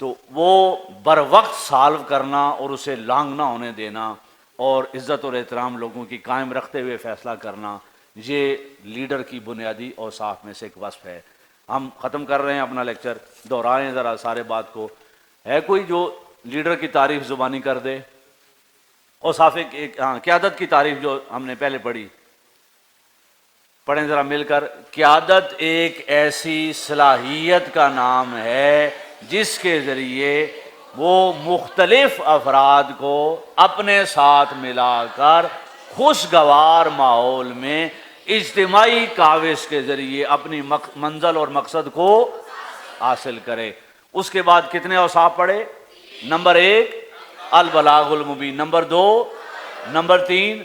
تو وہ بر وقت سالو کرنا اور اسے لانگ نہ ہونے دینا اور عزت اور احترام لوگوں کی قائم رکھتے ہوئے فیصلہ کرنا، یہ لیڈر کی بنیادی اوصاف میں سے ایک وصف ہے۔ ہم ختم کر رہے ہیں اپنا لیکچر، دہرائیں ذرا سارے بات کو۔ ہے کوئی جو لیڈر کی تعریف زبانی کر دے؟ اوصاف قیادت کی تعریف جو ہم نے پہلے پڑھی، پڑھیں ذرا مل کر۔ قیادت ایک ایسی صلاحیت کا نام ہے جس کے ذریعے وہ مختلف افراد کو اپنے ساتھ ملا کر خوشگوار ماحول میں اجتماعی کاوش کے ذریعے اپنی منزل اور مقصد کو حاصل کرے۔ اس کے بعد کتنے اوصاف پڑھے؟ نمبر 1 البلاغ المبین، نمبر 2، نمبر 3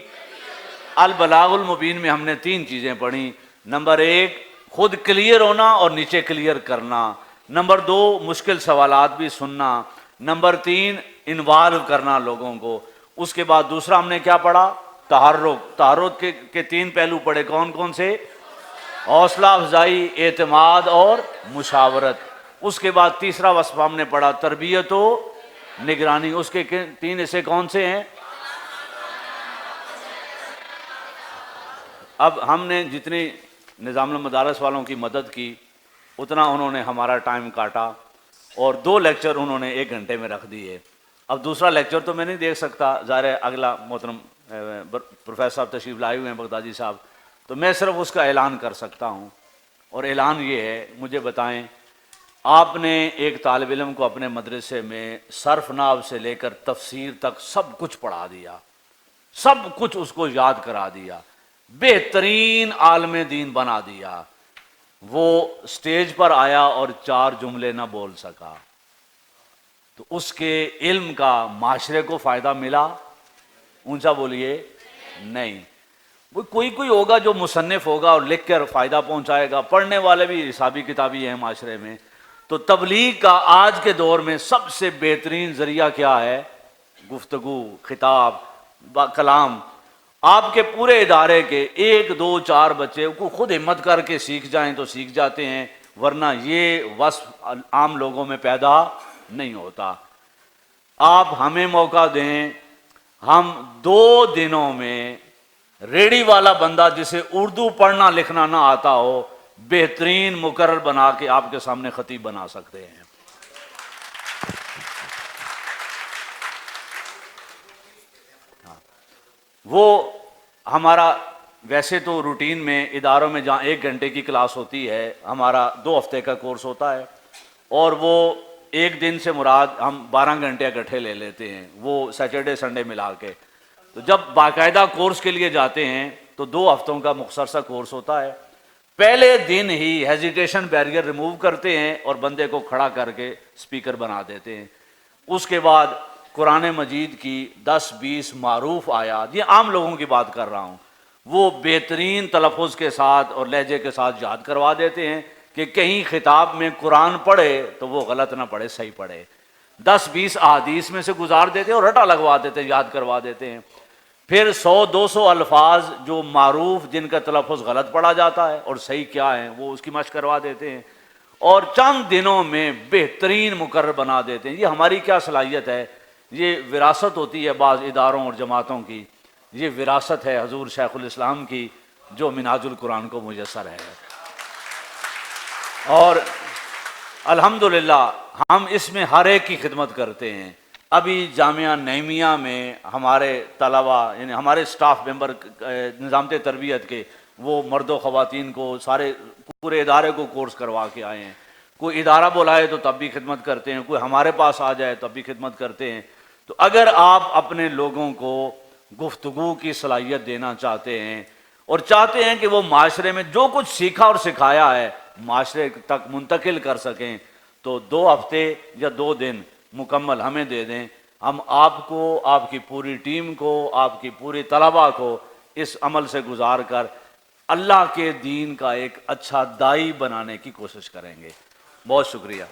البلاغ المبین میں ہم نے 3 چیزیں پڑھی۔ نمبر 1 خود کلیئر ہونا اور نیچے کلیئر کرنا، نمبر 2 مشکل سوالات بھی سننا، نمبر 3 انوالو کرنا لوگوں کو۔ اس کے بعد دوسرا ہم نے کیا پڑھا؟ تحرک۔ تحرک کے 3 پہلو پڑھے، کون کون سے؟ حوصلہ افزائی، اعتماد اور مشاورت۔ اس کے بعد تیسرا وصف ہم نے پڑھا تربیت و نگرانی۔ اس کے 3 حصے کون سے ہیں؟ اب ہم نے جتنی نظام المدارس والوں کی مدد کی اتنا انہوں نے ہمارا ٹائم کاٹا، اور 2 لیکچر انہوں نے 1 گھنٹے میں رکھ دیے۔ اب دوسرا لیکچر تو میں نہیں دیکھ سکتا، ظاہر ہے اگلا محترم پروفیسر صاحب تشریف لائے ہوئے ہیں، بغدادی صاحب، تو میں صرف اس کا اعلان کر سکتا ہوں، اور اعلان یہ ہے، مجھے بتائیں آپ نے ایک طالب علم کو اپنے مدرسے میں صرف نحو سے لے کر تفسیر تک سب کچھ پڑھا دیا، سب کچھ اس کو یاد کرا دیا، بہترین عالم دین بنا دیا، وہ سٹیج پر آیا اور 4 جملے نہ بول سکا، تو اس کے علم کا معاشرے کو فائدہ ملا؟ اونچا بولیے، نہیں۔ وہ کوئی ہوگا جو مصنف ہوگا اور لکھ کر فائدہ پہنچائے گا، پڑھنے والے بھی حسابی کتابی ہیں معاشرے میں۔ تو تبلیغ کا آج کے دور میں سب سے بہترین ذریعہ کیا ہے؟ گفتگو، خطاب۔ کلام آپ کے پورے ادارے کے 1 2 4 بچے کو خود ہمت کر کے سیکھ جائیں تو سیکھ جاتے ہیں، ورنہ یہ وصف عام لوگوں میں پیدا نہیں ہوتا۔ آپ ہمیں موقع دیں، ہم 2 دنوں میں ریڑھی والا بندہ جسے اردو پڑھنا لکھنا نہ آتا ہو بہترین مقرر بنا کے آپ کے سامنے خطیب بنا سکتے ہیں۔ وہ ہمارا ویسے تو روٹین میں اداروں میں جہاں 1 گھنٹے کی کلاس ہوتی ہے، ہمارا 2 ہفتے کا کورس ہوتا ہے، اور وہ 1 دن سے مراد ہم 12 گھنٹے اکٹھے لے لیتے ہیں، وہ سیٹرڈے سنڈے ملا کے۔ تو جب باقاعدہ کورس کے لیے جاتے ہیں تو 2 ہفتوں کا مختصر سا کورس ہوتا ہے۔ پہلے دن ہی ہیزیٹیشن بیریئر ریموو کرتے ہیں اور بندے کو کھڑا کر کے اسپیکر بنا دیتے ہیں۔ اس کے بعد قرآن مجید کی 10 20 معروف آیات، یہ عام لوگوں کی بات کر رہا ہوں، وہ بہترین تلفظ کے ساتھ اور لہجے کے ساتھ یاد کروا دیتے ہیں کہ کہیں خطاب میں قرآن پڑھے تو وہ غلط نہ پڑھے، صحیح پڑھے۔ 10 20 احادیث میں سے گزار دیتے ہیں اور رٹا لگوا دیتے ہیں، یاد کروا دیتے ہیں۔ پھر 100 200 الفاظ جو معروف جن کا تلفظ غلط پڑھا جاتا ہے اور صحیح کیا ہے وہ اس کی مشق کروا دیتے ہیں، اور چند دنوں میں بہترین مقرر بنا دیتے ہیں۔ یہ ہماری کیا صلاحیت ہے؟ یہ وراثت ہوتی ہے بعض اداروں اور جماعتوں کی، یہ وراثت ہے حضور شیخ الاسلام کی جو منہاج القرآن کو میسر ہے، اور الحمدللہ ہم اس میں ہر ایک کی خدمت کرتے ہیں۔ ابھی جامعہ نعیمیہ میں ہمارے طلباء یعنی ہمارے سٹاف ممبر نظامت تربیت کے، وہ مرد و خواتین کو سارے پورے ادارے کو کورس کروا کے آئے ہیں۔ کوئی ادارہ بلائے تو تب بھی خدمت کرتے ہیں، کوئی ہمارے پاس آ جائے تب بھی خدمت کرتے ہیں۔ تو اگر آپ اپنے لوگوں کو گفتگو کی صلاحیت دینا چاہتے ہیں اور چاہتے ہیں کہ وہ معاشرے میں جو کچھ سیکھا اور سکھایا ہے معاشرے تک منتقل کر سکیں، تو 2 ہفتے یا 2 دن مکمل ہمیں دے دیں، ہم آپ کو، آپ کی پوری ٹیم کو، آپ کی پوری طلباء کو اس عمل سے گزار کر اللہ کے دین کا ایک اچھا داعی بنانے کی کوشش کریں گے۔ بہت شکریہ۔